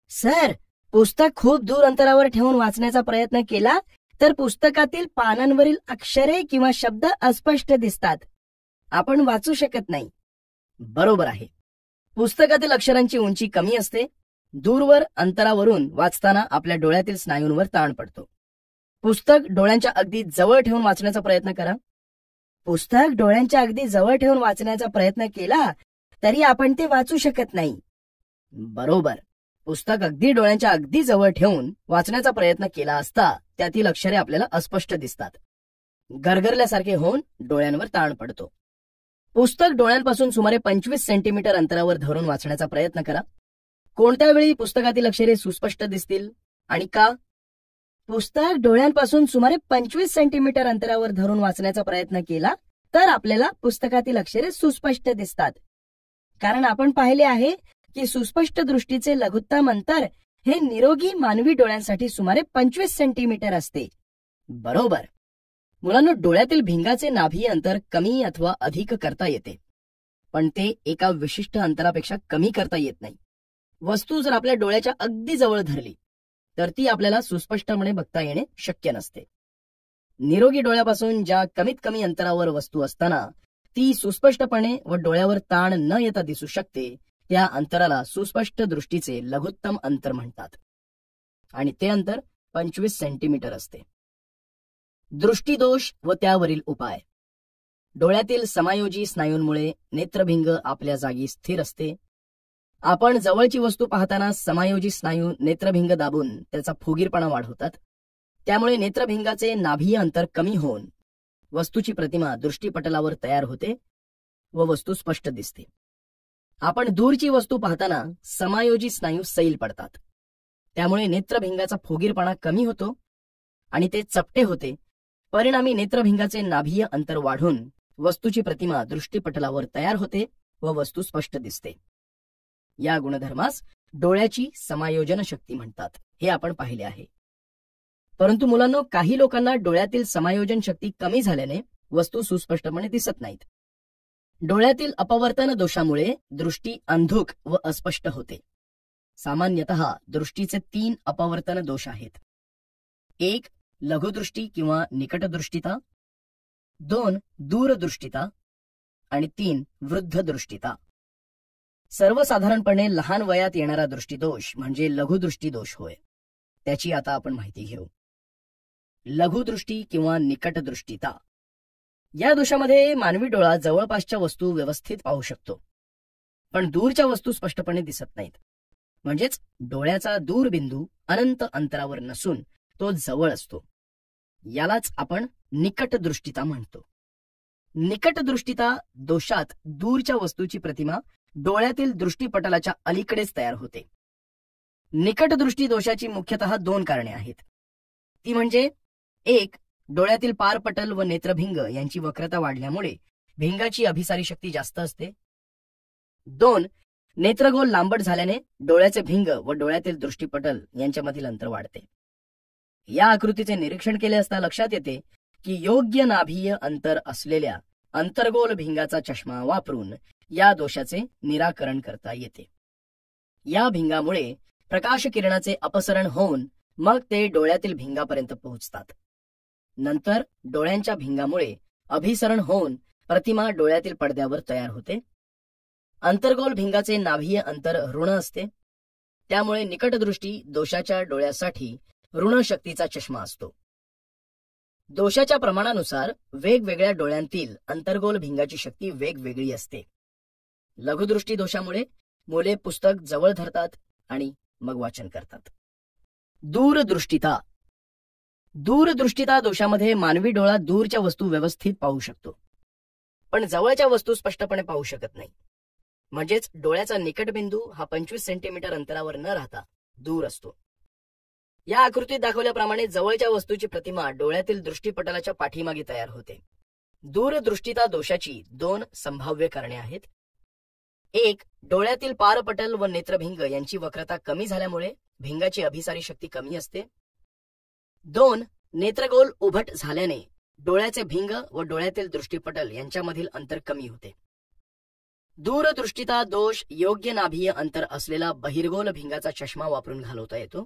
सर, पुस्तक खूप दूर अंतरावर ठेवून वाचण्याचा प्रयत्न केला तर पुस्तकातील पानांवरील अक्षरे किंवा शब्द अस्पष्ट दिसतात. आपण वाचू शकत नाही. बरोबर आहे. पुस्तकातील अक्षरांची उंची कमी असते. दूरवर अंतरावरून वाचताना आपल्या डोळ्यातील स्नायूंवर ताण पडतो. पुस्तक डोळ्यांच्या अगदी जवळ ठेवून वाचण्याचा प्रयत्न करा. पुस्तक डोळ्यांच्या अगदी जवळ ठेवून वाचण्याचा प्रयत्न केला तरी आपण ते वाचू शकत नाही. बरोबर. पुस्तक अगदी डोळ्यांच्या अगदी जवळ ठेवून वाचण्याचा प्रयत्न केला असता त्यातील अक्षरे आपल्याला अस्पष्ट दिसतात. गरगरल्यासारखे होऊन डोळ्यांवर ताण पडतो. पुस्तक डोळ्यांपासून सुमारे 25 सेंटीमीटर अंतरावर धरून वाचण्याचा प्रयत्न करा. कोणत्या वेळी पुस्तकातील अक्षरे सुस्पष्ट दिसतील आणि का? पुस्तक डोळ्यांपासून सुमारे 25 सेंटीमीटर अंतरावर धरून वाचण्याचा प्रयत्न केला तर आपल्याला पुस्तकातील अक्षरे सुस्पष्ट दिसतात. कारण आपण पाहिले आहे की सुस्पष्ट दृष्टीचे लघुत्तम अंतर हे निरोगी मानवी डोळ्यांसाठी सुमारे 25 सेंटीमीटर असते. बरोबर. मुलांनो, डोळ्यातील भिंगाचे नाभीय अंतर कमी अथवा अधिक करता येते, पण ते एका विशिष्ट अंतरापेक्षा कमी करता येत नाही. वस्तू जर आपल्या डोळ्याच्या अगदी जवळ धरली तर ती आपल्याला सुस्पष्टपणे बघता येणे शक्य नसते. निरोगी डोळ्यापासून ज्या कमीत कमी अंतरावर वस्तू असताना ती सुस्पष्टपणे व डोळ्यावर ताण न येता दिसू शकते त्या अंतराला सुस्पष्ट दृष्टीचे लघुत्तम अंतर म्हणतात आणि ते अंतर 25 सेंटीमीटर असते. दृष्टीदोष व त्यावरील उपाय. डोळ्यातील समायोजी स्नायूंमुळे नेत्रभिंग आपल्या जागी स्थिर असते. आपण जवळची वस्तू पाहताना समायोजी स्नायू नेत्रभिंग दाबून त्याचा फुगीरपणा वाढवतात. त्यामुळे नेत्रभिंगाचे नाभीय अंतर कमी होऊन वस्तूची प्रतिमा दृष्टीपटलावर तयार होते व वस्तू स्पष्ट दिसते. आपण दूरची वस्तू पाहताना समायोजी स्नायू सैल पडतात. त्यामुळे नेत्रभिंगाचा फुगीरपणा कमी होतो आणि ते चपटे होते. परिणामी नेत्रभिंगाचे नाभीय अंतर वाढून वस्तूची प्रतिमा दृष्टीपटलावर तयार होते व वस्तू स्पष्ट दिसते. या गुणधर्मास डोळ्याची समायोजन शक्ती म्हणतात, हे आपण पाहिले आहे. परंतु मुलांनो, काही लोकांना डोळ्यातील समायोजन शक्ती कमी झाल्याने वस्तू सुस्पष्टपणे दिसत नाहीत. डोळ्यातील अपवर्तन दोषामुळे दृष्टी अंधुक व अस्पष्ट होते. सामान्यतः दृष्टीचे 3 अपवर्तन दोष आहेत. 1. लघुदृष्टी किंवा निकटदृष्टिता. 2. दूरदृष्टिता आणि 3 वृद्ध दृष्टिता. सर्वसाधारणपणे लहान वयात येणारा दृष्टिदोष म्हणजे लघुदृष्टी दोष होय. त्याची आता आपण माहिती घेऊ. लघुदृष्टी किंवा निकटदृष्टिता या दोषामध्ये मानवी डोळा जवळपासच्या वस्तू व्यवस्थित पाहू शकतो, पण दूरच्या वस्तू स्पष्टपणे दिसत नाहीत. म्हणजेच डोळ्याचा दूरबिंदू अनंत अंतरावर नसून तो जवळ असतो. यालाच आपण निकटदृष्टिता म्हणतो. निकटदृष्टिता दोषात दूरच्या वस्तूची प्रतिमा डोळ्यातील दृष्टीपटलाच्या अलीकडेच तयार होते. निकटदृष्टी दोषाची मुख्यतः 2 कारणे आहेत. ती म्हणजे 1. डोळ्यातील पारपटल व नेत्रभिंग यांची वक्रता वाढल्यामुळे भिंगाची अभिसारी शक्ती जास्त असते. 2. नेत्रगोल लांबट झाल्याने डोळ्याचे भिंग व डोळ्यातील दृष्टीपटल यांच्यामधील अंतर वाढते. या आकृतीचे निरीक्षण केले असता लक्षात येते की योग्य नाभीय अंतर असलेल्या अंतर्गोल भिंगाचा चष्मा वापरून या दोषाचे निराकरण करता येते. या भिंगामुळे प्रकाश किरणाचे अपसरण होऊन मग ते डोळ्यातील भिंगापर्यंत पोहोचतात. नंतर डोळ्यांच्या भिंगामुळे अभिसरण होऊन प्रतिमा डोळ्यातील पडद्यावर तयार होते. अंतर्गोल भिंगाचे नाभीय अंतर ऋण असते, त्यामुळे निकटदृष्टी दोषाच्या डोळ्यासाठी ऋण शक्तीचा चष्मा असतो. दोषाच्या प्रमाणानुसार वेगवेगळ्या डोळ्यांतील अंतर्गोल भिंगाची शक्ती वेगवेगळी असते. लघुदृष्टी दोषामुळे मुले पुस्तक जवळ धरतात आणि मग वाचन करतात. दूरदृष्टिता दूरदृष्टिता दोषामध्ये मानवी डोळा दूरच्या वस्तू व्यवस्थित पाहू शकतो, पण जवळच्या वस्तू स्पष्टपणे पाहू शकत नाही. म्हणजेच डोळ्याचा निकटबिंदू हा 25 सेंटीमीटर अंतरावर न राहता दूर असतो. या आकृतीत दाखवल्याप्रमाणे जवळच्या वस्तूची प्रतिमा डोळ्यातील दृष्टीपटलाच्या पाठीमागे तयार होते. दूरदृष्टिता दोषाची 2 संभाव्य कारणे आहेत. 1. डोळ्यातील पारपटल व नेत्रभिंग यांची वक्रता कमी झाल्यामुळे भिंगाची अभिसारी शक्ती कमी असते. 2. नेत्रगोल उभट झाल्याने डोळ्याचे भिंग व डोळ्यातील दृष्टीपटल यांच्यामधील अंतर कमी होते. दूरदृष्टिता दोष योग्य नाभीय अंतर असलेला बहिर्गोल भिंगाचा चष्मा वापरून घालवता येतो.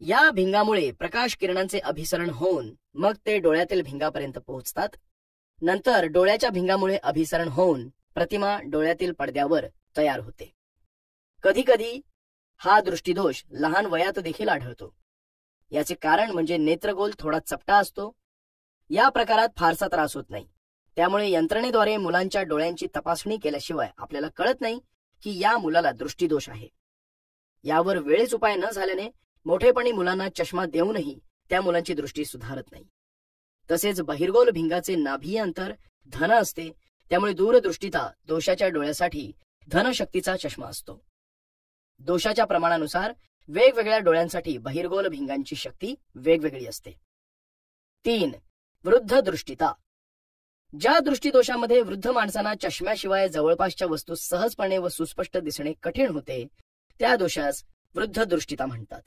या भिंगामुळे प्रकाश किरणांचे अभिसरण होऊन मग ते डोळ्यातील भिंगापर्यंत पोहोचतात. नंतर डोळ्याच्या भिंगामुळे अभिसरण होऊन प्रतिमा डोळ्यातील पडद्यावर तयार होते. कधीकधी हा दृष्टिदोष लहान वयात देखील आढळतो. याचे कारण म्हणजे नेत्रगोल थोडा चपटा असतो. या प्रकारात फारसा त्रास होत नाही, त्यामुळे यंत्रणेद्वारे मुलांच्या डोळ्यांची तपासणी केल्याशिवाय आपल्याला कळत नाही की या मुलाला दृष्टिदोष आहे. यावर वेळेच उपाय न झाल्याने मोठेपणी मुलांना चष्मा देऊनही त्या मुलांची दृष्टी सुधारत नाही. तसेच बहिर्गोल भिंगाचे नाभीय अंतर धन असते, त्यामुळे दूरदृष्टिता दोषाच्या डोळ्यासाठी धनशक्तीचा चष्मा असतो. दोषाच्या प्रमाणानुसार वेगवेगळ्या डोळ्यांसाठी बहिर्गोल भिंगांची शक्ती वेगवेगळी असते. 3. वृद्ध दृष्टिता ज्या दृष्टिदोषामध्ये वृद्ध माणसांना चष्म्याशिवाय जवळपासच्या वस्तू सहजपणे व सुस्पष्ट दिसणे कठीण होते, त्या दोषास वृद्ध दृष्टिता म्हणतात.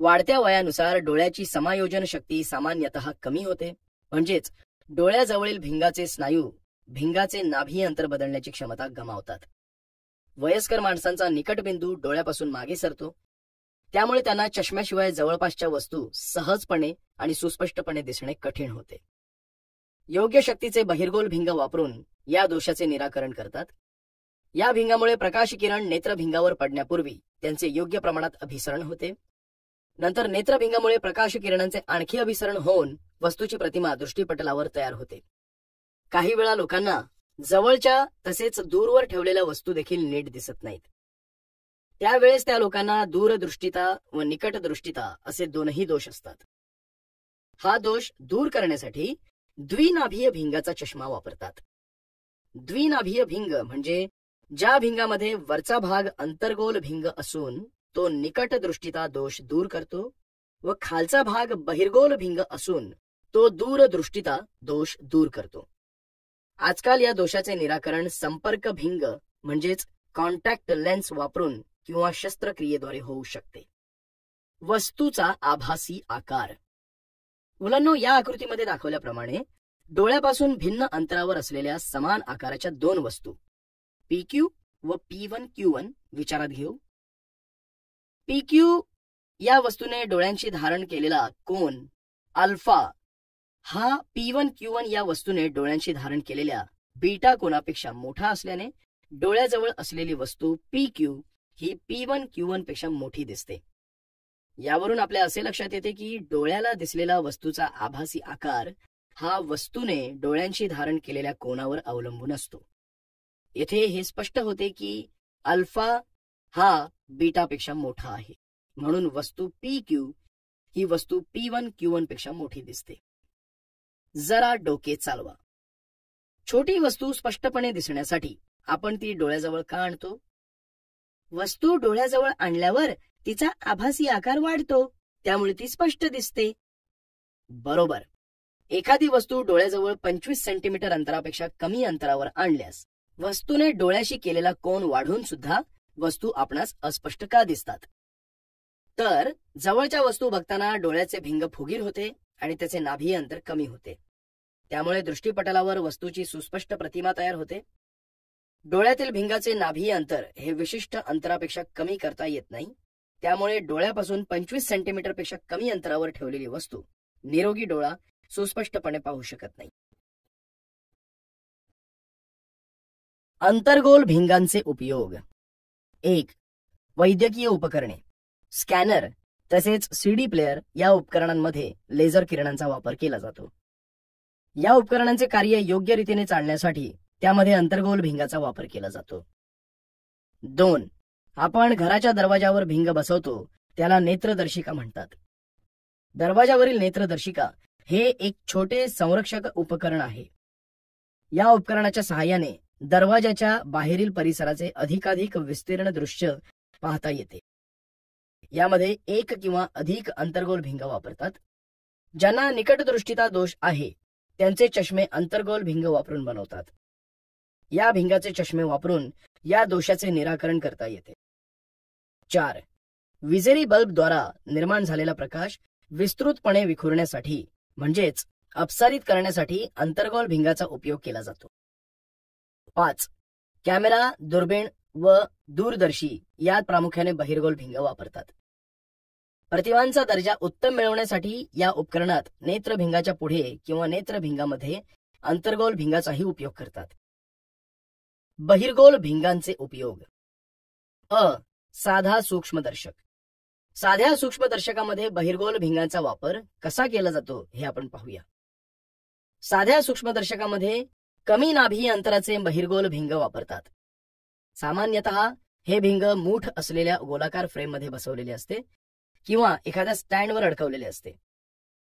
वाढत्या वयानुसार डोळ्याची समायोजन शक्ती सामान्यतः कमी होते, म्हणजेच डोळ्याजवळील भिंगाचे स्नायू भिंगाचे नाभीय अंतर बदलण्याची क्षमता गमावतात. वयस्कर माणसांचा निकटबिंदू डोळ्यापासून मागे सरतो, त्यामुळे त्यांना चष्म्याशिवाय जवळपासच्या वस्तू सहजपणे आणि सुस्पष्टपणे दिसणे कठीण होते. योग्य शक्तीचे बहिर्गोल भिंग वापरून या दोषाचे निराकरण करतात. या भिंगामुळे प्रकाश किरण नेत्रभिंगावर पडण्यापूर्वी त्यांचे योग्य प्रमाणात अभिसरण होते. नंतर नेत्रभिंगामुळे प्रकाश किरणांचे आणखी अभिसरण होऊन वस्तूची प्रतिमा दृष्टीपटलावर तयार होते. काही वेळा लोकांना जवळच्या तसेच दूरवर ठेवलेल्या वस्तू देखील नीट दिसत नाहीत. त्यावेळेस त्या लोकांना दूरदृष्टिता व निकटदृष्टिता असे 2ही दोष असतात. हा दोष दूर करण्यासाठी द्विनाभीय भिंगाचा चष्मा वापरतात. द्विनाभीय भिंग म्हणजे ज्या भिंगामध्ये वरचा भाग अंतर्गोल भिंग असून तो निकटदृष्टिता दोष दूर करतो व खालचा भाग बहिर्गोल भिंग असून तो दूरदृष्टिता दोष दूर करतो. आजकाल या दोषाचे निराकरण संपर्क भिंग म्हणजेच कॉन्टॅक्ट लेन्स वापरून किंवा शस्त्रक्रियेद्वारे होऊ शकते. वस्तूचा आभासी आकार मुलांनो, या आकृतीमध्ये दाखवल्याप्रमाणे डोळ्यापासून भिन्न अंतरावर असलेल्या समान आकाराच्या 2 वस्तू PQ व P1Q1 विचारात घेऊ. PQ या वस्तूने डोळ्यांशी धारण केलेला कोन अल्फा हा P1Q1 या वस्तूने डोळ्यांशी धारण केलेल्या बीटा कोनापेक्षा मोठा असल्याने डोळ्याजवळ असलेली वस्तू PQ ही P1Q1 पेक्षा मोठी दिसते. यावरून आपल्या असे लक्षात येते की डोळ्याला दिसलेला वस्तूचा आभासी आकार हा वस्तूने डोळ्यांशी धारण केलेल्या कोनावर अवलंबून असतो. येथे हे स्पष्ट होते की अल्फा हा बीटापेक्षा मोठा आहे, म्हणून वस्तू PQ ही वस्तू P1Q1 पेक्षा मोठी दिसते. जरा डोके चालवा. छोटी वस्तू स्पष्टपणे दिसण्यासाठी आपण ती डोळ्याजवळ का आणतो? वस्तू डोळ्याजवळ आणल्यावर तिचा आभासी आकार वाढतो, त्यामुळे ती स्पष्ट दिसते. बरोबर. एखादी वस्तू डोळ्याजवळ 25 सेंटीमीटर अंतरापेक्षा कमी अंतरावर आणल्यास वस्तूने डोळ्याशी केलेला कोन वाढून सुद्धा वस्तू आपणास अस्पष्ट का दिसतात? तर जवळच्या वस्तू बघताना डोळ्याचे भिंग फुगीर होते आणि त्याचे नाभीय अंतर कमी होते. त्यामुळे दृष्टीपटलावर वस्तूची सुस्पष्ट प्रतिमा तयार होते. डोळ्यातील भिंगाचे नाभीय अंतर हे विशिष्ट अंतरापेक्षा कमी करता येत नाही. त्यामुळे डोळ्यापासून 25 सेंटीमीटर पेक्षा कमी अंतरावर ठेवलेली वस्तू निरोगी डोळा सुस्पष्टपणे पाहू शकत नाही. अंतर्गोल भिंगांचे उपयोग. 1. वैद्यकीय उपकरणे, स्कॅनर तसेच CD प्लेअर या उपकरणांमध्ये लेझर किरणांचा वापर केला जातो. या उपकरणांचे कार्य योग्य रीतीने चालण्यासाठी त्यामध्ये अंतर्गोल भिंगाचा वापर केला जातो. 2. आपण घराच्या दरवाजावर भिंग बसवतो त्याला नेत्रदर्शिका म्हणतात. दरवाजावरील नेत्रदर्शिका हे एक छोटे संरक्षक उपकरण आहे. या उपकरणाच्या सहाय्याने दरवाजाच्या बाहेरील परिसराचे अधिकाधिक विस्तीर्ण दृश्य पाहता येते. यामध्ये एक किंवा अधिक अंतर्गोल भिंग वापरतात. ज्यांना निकटदृष्टीचा दोष आहे त्यांचे चष्मे अंतर्गोल भिंग वापरून बनवतात. या भिंगाचे चष्मे वापरून या दोषाचे निराकरण करता येते. 4. विजेरी बल्बद्वारा निर्माण झालेला प्रकाश विस्तृतपणे विखुरण्यासाठी म्हणजेच अपसारित करण्यासाठी अंतर्गोल भिंगाचा उपयोग केला जातो. 5. कॅमेरा, दुर्बीण व दूरदर्शी यात प्रामुख्याने बहिर्गोल भिंग वापरतात. प्रतिमांचा दर्जा उत्तम मिळवण्यासाठी या उपकरणात नेत्रभिंगाच्या पुढे किंवा नेत्रभिंगामध्ये अंतर्गोल भिंगाचाही उपयोग करतात. बहिर्गोल भिंगांचे उपयोग. साधा सूक्ष्मदर्शक. साध्या सूक्ष्मदर्शकामध्ये बहिर्गोल भिंगांचा वापर कसा केला जातो हे आपण पाहूया. साध्या सूक्ष्मदर्शकामध्ये कमी नाभीय अंतराचे बहिर्गोल भिंग वापरतात. सामान्यतः हे भिंग मूठ असलेल्या गोलाकार फ्रेममध्ये बसवलेले असते किंवा एखाद्या स्टँडवर अडकवलेले असते.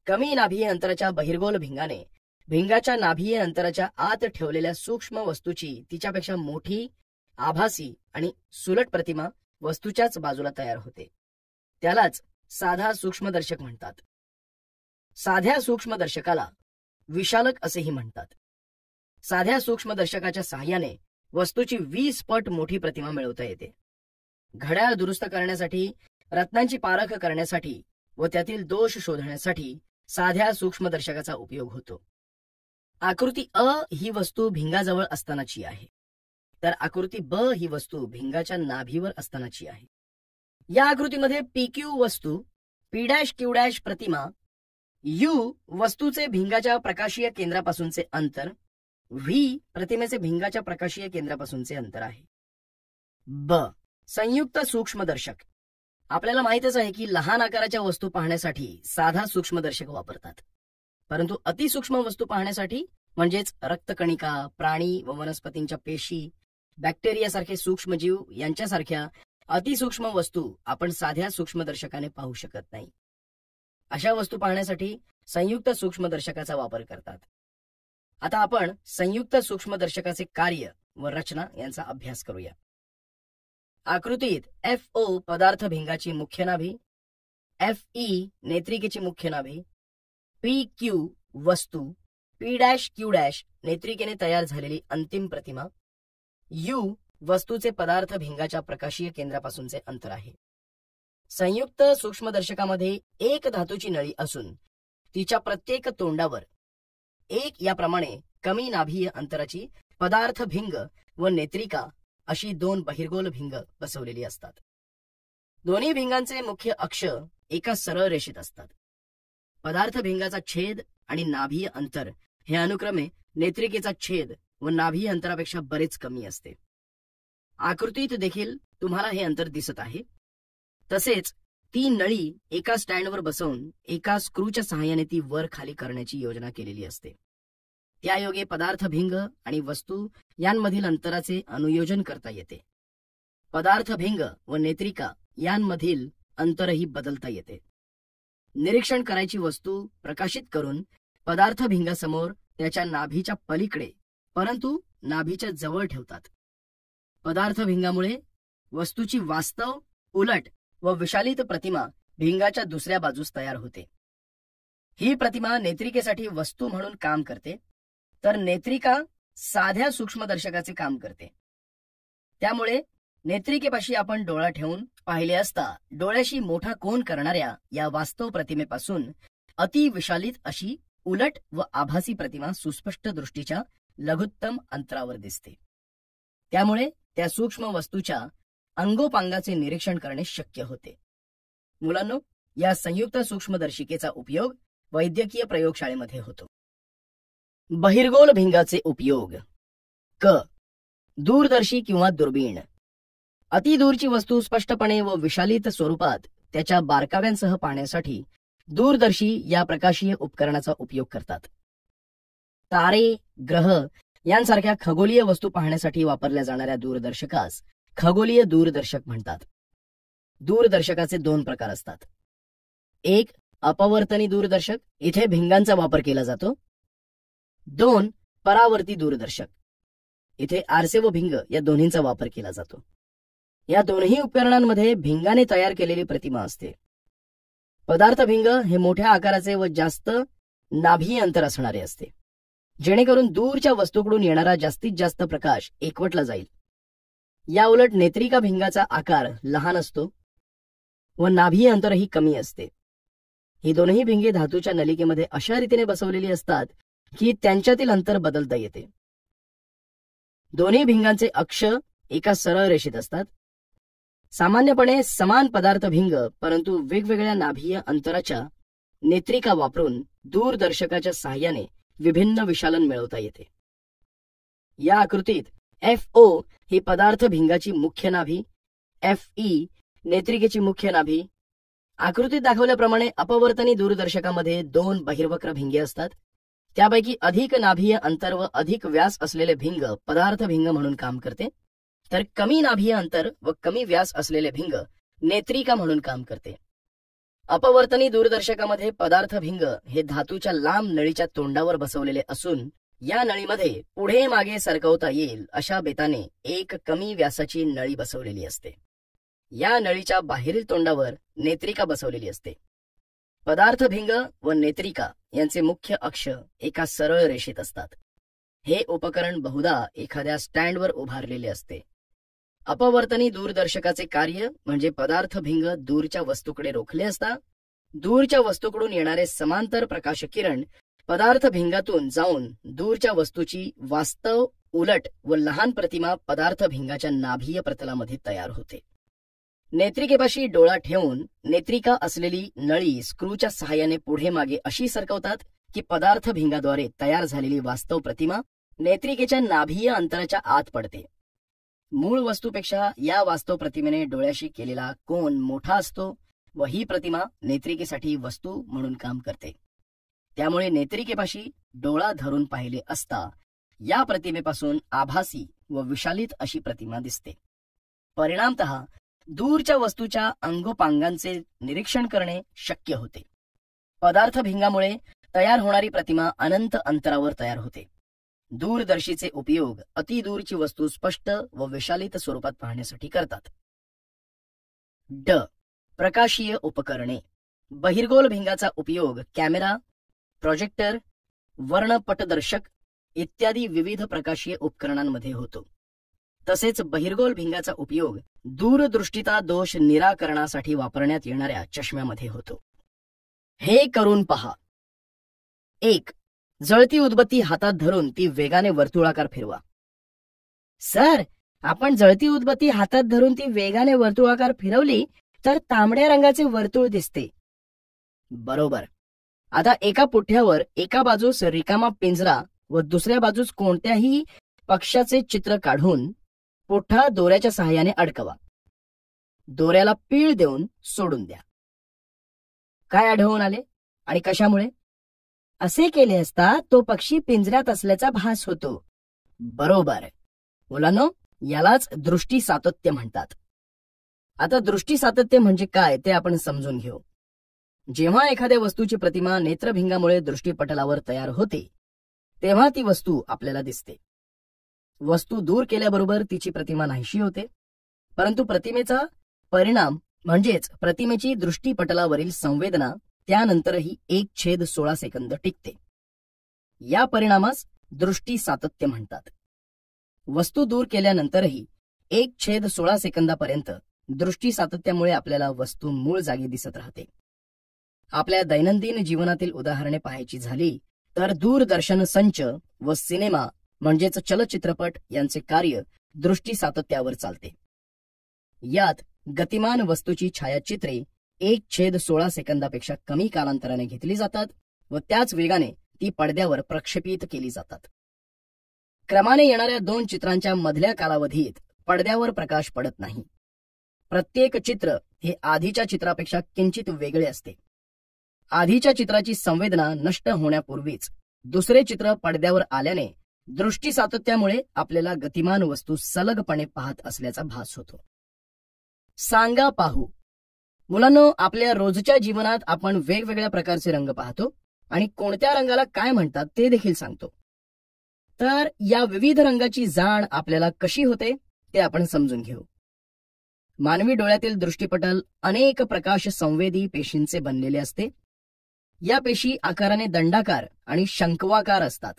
कमी नाभीय अंतराच्या बहिर्गोल भिंगाने भिंगाच्या नाभीय अंतराच्या आत ठेवलेल्या सूक्ष्म वस्तूची तिच्यापेक्षा मोठी, आभासी आणि सुलट प्रतिमा वस्तूच्याच बाजूला तयार होते. त्यालाच साधा सूक्ष्मदर्शक म्हणतात. साध्या सूक्ष्मदर्शकाला विशालक असेही म्हणतात. साध्या सूक्ष्मदर्शकाच्या सहाय्याने वस्तूची 20 पट मोठी प्रतिमा मिळवता येते. घड्याळ दुरुस्त करण्यासाठी, रत्नांची पारख करण्यासाठी व त्यातील दोष शोधण्यासाठी साध्या सूक्ष्मदर्शकाचा उपयोग होतो. आकृती अ ही वस्तू भिंगाजवळ असतानाची आहे, तर आकृती ब ही वस्तू भिंगाच्या नाभीवर असतानाची आहे. या आकृतीमध्ये PQ वस्तू, P', प्रतिमा, U वस्तूचे भिंगाच्या प्रकाशीय केंद्रापासूनचे अंतर, V प्रतिमेचे भिंगाच्या प्रकाशीय केंद्रापासूनचे अंतर आहे. ब. संयुक्त सूक्ष्मदर्शक. आपल्याला माहितच आहे की लहान आकाराच्या वस्तू पाहण्यासाठी साधा सूक्ष्मदर्शक वापरतात, परंतु अतिसूक्ष्म वस्तू पाहण्यासाठी म्हणजेच रक्तकणिका, प्राणी व वनस्पतींच्या पेशी, बॅक्टेरियासारखे सूक्ष्मजीव यांच्यासारख्या अतिसूक्ष्म वस्तू आपण साध्या सूक्ष्मदर्शकाने पाहू शकत नाही. अशा वस्तू पाहण्यासाठी संयुक्त सूक्ष्मदर्शकाचा वापर करतात. आता आपण संयुक्त सूक्ष्मदर्शकाचे कार्य व रचना यांचा अभ्यास करूया. आकृतीत FO पदार्थ भिंगाची मुख्य नाभी, FE नेत्रिकेची मुख्य नाभी, PQ वस्तू, P', नेत्रिकेने तयार झालेली अंतिम प्रतिमा, U वस्तूचे पदार्थ भिंगाच्या प्रकाशीय केंद्रापासूनचे अंतर आहे. संयुक्त सूक्ष्मदर्शकामध्ये एक धातूची नळी असून तिच्या प्रत्येक तोंडावर एक याप्रमाणे कमी नाभीय अंतराची पदार्थ भिंग व नेत्रिका अशी 2 बहिर्गोल भिंग बसवलेली असतात. दोन्ही भिंगांचे मुख्य अक्ष एका सरळ रेषेत असतात. पदार्थ भिंगाचा छेद आणि नाभीय अंतर हे अनुक्रमे नेत्रिकेचा छेद व नाभी अंतरापेक्षा बरेच कमी असते. आकृतीत देखील तुम्हाला हे अंतर दिसत आहे. तसेच ती नळी एका स्टँडवर बसवून एका स्क्रूच्या सहाय्याने ती वर खाली करण्याची योजना केलेली असते. त्यायोगे पदार्थ भिंग आणि वस्तू यांमधील अंतराचे अनुयोजन करता येते. पदार्थ भिंग व नेत्रिका यांमधील अंतरही बदलता येते. निरीक्षण करायची वस्तू प्रकाशित करून पदार्थ भिंगासमोर त्याच्या नाभीच्या पलीकडे परंतु नाभीच्या जवळ ठेवतात. पदार्थ भिंगामुळे वस्तूची वास्तव, उलट व विशालित प्रतिमा भिंगाच्या दुसऱ्या बाजूस तयार होते. ही प्रतिमा नेत्रिकेसाठी वस्तू म्हणून काम करते, तर नेत्रिका साध्या सूक्ष्मदर्शकाचे काम करते. त्यामुळे नेत्रिकेपाशी आपण डोळा ठेवून पाहिले असता डोळ्याशी मोठा कोन करणाऱ्या या वास्तव प्रतिमेपासून अतिविशालित अशी उलट व आभासी प्रतिमा सुस्पष्ट दृष्टीच्या लघुत्तम अंतरावर दिसते. त्यामुळे त्या सूक्ष्म वस्तूच्या अंगोपांगाचे निरीक्षण करणे शक्य होते. मुलांनो, या संयुक्त सूक्ष्मदर्शिकेचा उपयोग वैद्यकीय प्रयोगशाळेमध्ये होतो. बहिर्गोल भिंगाचे उपयोग. क. दूरदर्शी किंवा दुर्बीण. अतिदूरची वस्तू स्पष्टपणे व विशालित स्वरूपात त्याच्या बारकाव्यांसह पाहण्यासाठी दूरदर्शी या प्रकाशीय उपकरणाचा उपयोग करतात. तारे, ग्रह यांसारख्या खगोलीय वस्तू पाहण्यासाठी वापरल्या जाणाऱ्या दूरदर्शकास खगोलीय दूरदर्शक म्हणतात. दूरदर्शकाचे दोन प्रकार असतात. एक, अपवर्तनी दूरदर्शक, इथे भिंगांचा वापर केला जातो. दोन, परावर्ती दूरदर्शक, इथे आरसे व भिंग या दोन्हींचा वापर केला जातो. या दोन्ही उपकरणांमध्ये भिंगाने तयार केलेली प्रतिमा असते. पदार्थ भिंग हे मोठ्या आकाराचे व जास्त नाभी अंतर असणारे असते, जेणेकरून दूरच्या वस्तूकडून येणारा जास्तीत जास्त प्रकाश एकवटला जाईल. या उलट नेत्रिका भिंगाचा आकार लहान असतो व नाभी अंतरही कमी असते. ही दोन्ही भिंगे धातूच्या नलिकेमध्ये अशा रीतीने बसवलेली असतात की त्यांच्यातील अंतर बदलता येते. दोन्ही भिंगांचे अक्ष एका सरळ रेषेत असतात. सामान्यपणे समान पदार्थ भिंग परंतु वेगवेगळ्या नाभीय अंतराच्या नेत्रिका वापरून दूरदर्शकाच्या सहाय्याने विभिन्न विशालन मिळवता येते. या आकृतीत FO ही पदार्थ भिंगाची मुख्य नाभी, FE नेत्रिकेची मुख्य नाभी. आकृतीत दाखवल्याप्रमाणे अपवर्तनी दूरदर्शकामध्ये दोन बहिर्वक्र भिंगे असतात. त्यापैकी अधिक नाभीय अंतर व अधिक व्यास असलेले भिंग पदार्थ भिंग म्हणून काम करते, तर कमी नाभीय अंतर व कमी व्यास असलेले भिंग नेत्रिका म्हणून काम करते. अपवर्तनी दूरदर्शकामध्ये पदार्थ भिंग हे धातूच्या लांब नळीच्या तोंडावर बसवलेले असून या नळीमध्ये पुढे मागे सरकवता येईल अशा बेताने एक कमी व्यासाची नळी बसवलेली असते. या नळीच्या बाहेरील तोंडावर नेत्रिका बसवलेली असते. पदार्थ भिंग व नेत्रिका यांचे मुख्य अक्ष एका सरळ रेषेत असतात. हे उपकरण बहुधा एखाद्या स्टँडवर उभारलेले असते. अपवर्तनी दूरदर्शकाचे कार्य म्हणजे पदार्थ भिंग दूरच्या वस्तूकडे रोखले असता दूरच्या वस्तूकडून येणारे समांतर प्रकाश किरण पदार्थ भिंगातून जाऊन दूरच्या वस्तूची वास्तव, उलट व लहान प्रतिमा पदार्थ भिंगाच्या नाभीय प्रतलामध्ये तयार होते. नेत्रिकेपाशी डोळा ठेवून नेत्रिका असलेली नळी स्क्रूच्या सहाय्याने पुढे मागे अशी सरकवतात की पदार्थ भिंगाद्वारे तयार झालेली वास्तव प्रतिमा नेत्रिकेच्या नाभीय अंतराच्या आत पडते. मूळ वस्तूपेक्षा या वास्तव प्रतिमेने डोळ्याशी केलेला कोन मोठा असतो व ही प्रतिमा नेत्रिकेसाठी वस्तू म्हणून काम करते. त्यामुळे नेत्रिकेपाशी डोळा धरून पाहिले असता या प्रतिमेपासून आभासी व विशालित अशी प्रतिमा दिसते. परिणामतः दूरच्या वस्तूच्या अंगोपांगांचे निरीक्षण करणे शक्य होते. पदार्थ भिंगामुळे तयार होणारी प्रतिमा अनंत अंतरावर तयार होते. दूरदर्शीचे उपयोग अतिदूरची वस्तू स्पष्ट व विशालित स्वरूपात पाहण्यासाठी करतात. ड. प्रकाशीय उपकरणे. बहिर्गोल भिंगाचा उपयोग कॅमेरा, प्रोजेक्टर, वर्णपटदर्शक इत्यादी विविध प्रकाशीय उपकरणांमध्ये होतो. तसेच बहिर्गोल भिंगाचा उपयोग दूरदृष्टिता दोष निराकरणासाठी वापरण्यात येणाऱ्या चष्म्यामध्ये होतो. हे करून पहा. 1. जळती उदबत्ती हातात धरून ती वेगाने वर्तुळाकार फिरवा. सर, आपण जळती उदबत्ती हातात धरून ती वेगाने वर्तुळाकार फिरवली तर तांबड्या रंगाचे वर्तुळ दिसते. बरोबर. आता एका पुठ्यावर एका बाजूस रिकामा पिंजरा व दुसऱ्या बाजूस कोणत्याही पक्ष्याचे चित्र काढून पुठ्ठा दोऱ्याच्या सहाय्याने अडकवा. दोऱ्याला पीळ देऊन सोडून द्या. काय आढळून आले आणि कशामुळे? असे केले असता तो पक्षी पिंजऱ्यात असल्याचा भास होतो. बरोबर. मुलांनो, यालाच दृष्टी सातत्य म्हणतात. आता दृष्टी सातत्य म्हणजे काय ते आपण समजून घेऊ. जेव्हा एखाद्या वस्तूची प्रतिमा नेत्रभिंगामुळे दृष्टीपटलावर तयार होते तेव्हा ती वस्तू आपल्याला दिसते. वस्तू दूर केल्याबरोबर तिची प्रतिमा नाहीशी होते, परंतु प्रतिमेचा परिणाम म्हणजेच प्रतिमेची दृष्टीपटलावरील संवेदना त्यानंतरही 1/16 सेकंद टिकते. या परिणामास दृष्टी सातत्य म्हणतात. वस्तू दूर केल्यानंतरही 1/16 सेकंदापर्यंत दृष्टी सातत्यामुळे आपल्याला वस्तू मूळ जागी दिसत राहते. आपल्या दैनंदिन जीवनातील उदाहरणे पाहायची झाली तर दूरदर्शन संच व सिनेमा म्हणजेच चलचित्रपट यांचे कार्य दृष्टी सातत्यावर चालते. यात गतिमान वस्तूची छायाचित्रे 1/16 सेकंदापेक्षा कमी कालांतराने घेतली जातात व त्याच वेगाने ती पडद्यावर प्रक्षेपित केली जातात. क्रमाने येणाऱ्या 2 चित्रांच्या मधल्या कालावधीत पडद्यावर प्रकाश पडत नाही. प्रत्येक चित्र हे आधीच्या चित्रापेक्षा किंचित वेगळे असते. आधीच्या चित्राची संवेदना नष्ट होण्यापूर्वीच दुसरे चित्र पडद्यावर आल्याने दृष्टी सातत्यामुळे आपल्याला गतिमान वस्तू सलगपणे पाहत असल्याचा भास होतो. सांगा पाहू. मुलांनो, आपल्या रोजच्या जीवनात आपण वेगवेगळ्या प्रकारचे रंग पाहतो आणि कोणत्या रंगाला काय म्हणतात ते देखील सांगतो. तर या विविध रंगाची जाण आपल्याला कशी होते ते आपण समजून घेऊ. मानवी डोळ्यातील दृष्टीपटल अनेक प्रकाश संवेदी पेशींचे बनलेले असते. या पेशी आकाराने दंडाकार आणि शंक्वाकार असतात.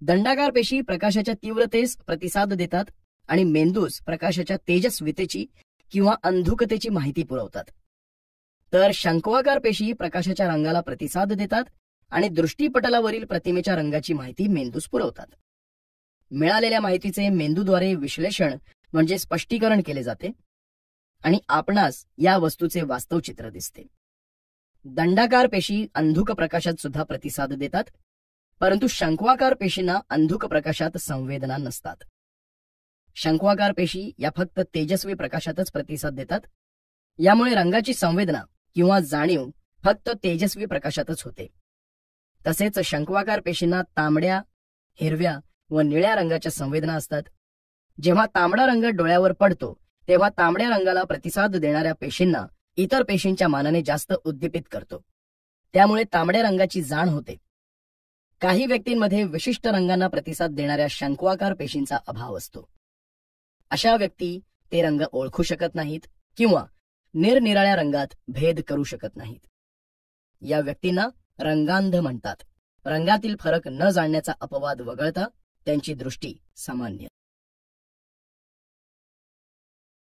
दंडाकार पेशी प्रकाशाच्या तीव्रतेस प्रतिसाद देतात आणि मेंदूस प्रकाशाच्या तेजस्वितेची किंवा अंधुकतेची माहिती पुरवतात. तर शंक्वाकार पेशी प्रकाशाच्या रंगाला प्रतिसाद देतात आणि दृष्टीपटलावरील प्रतिमेच्या रंगाची माहिती मेंदूस पुरवतात. मिळालेल्या माहितीचे मेंदूद्वारे विश्लेषण म्हणजे स्पष्टीकरण केले जाते आणि आपणास या वस्तूचे वास्तव चित्र दिसते. दंडाकार पेशी अंधुक प्रकाशात सुद्धा प्रतिसाद देतात, परंतु शंक्वाकार पेशींना अंधुक प्रकाशात संवेदना नसतात. शंक्वाकार पेशी या फक्त तेजस्वी प्रकाशातच प्रतिसाद देतात. यामुळे रंगाची संवेदना किंवा जाणीव फक्त तेजस्वी प्रकाशातच होते. तसेच शंक्वाकार पेशींना तांबड्या, हिरव्या व निळ्या रंगाच्या संवेदना असतात. जेव्हा तांबडा रंग डोळ्यावर पडतो तेव्हा तांबड्या रंगाला प्रतिसाद देणाऱ्या पेशींना इतर पेशींच्या मानाने जास्त उद्दीपित करतो. त्यामुळे तांबड्या रंगाची जाण होते. काही व्यक्तींमध्ये विशिष्ट रंगांना प्रतिसाद देणाऱ्या शंक्वाकार पेशींचा अभाव असतो. अशा व्यक्ती ते रंग ओळखू शकत नाहीत किंवा निरनिराळ्या रंगात भेद करू शकत नाहीत. या व्यक्तींना रंगांध म्हणतात. रंगातील फरक न जाणण्याचा अपवाद वगळता त्यांची दृष्टी सामान्य.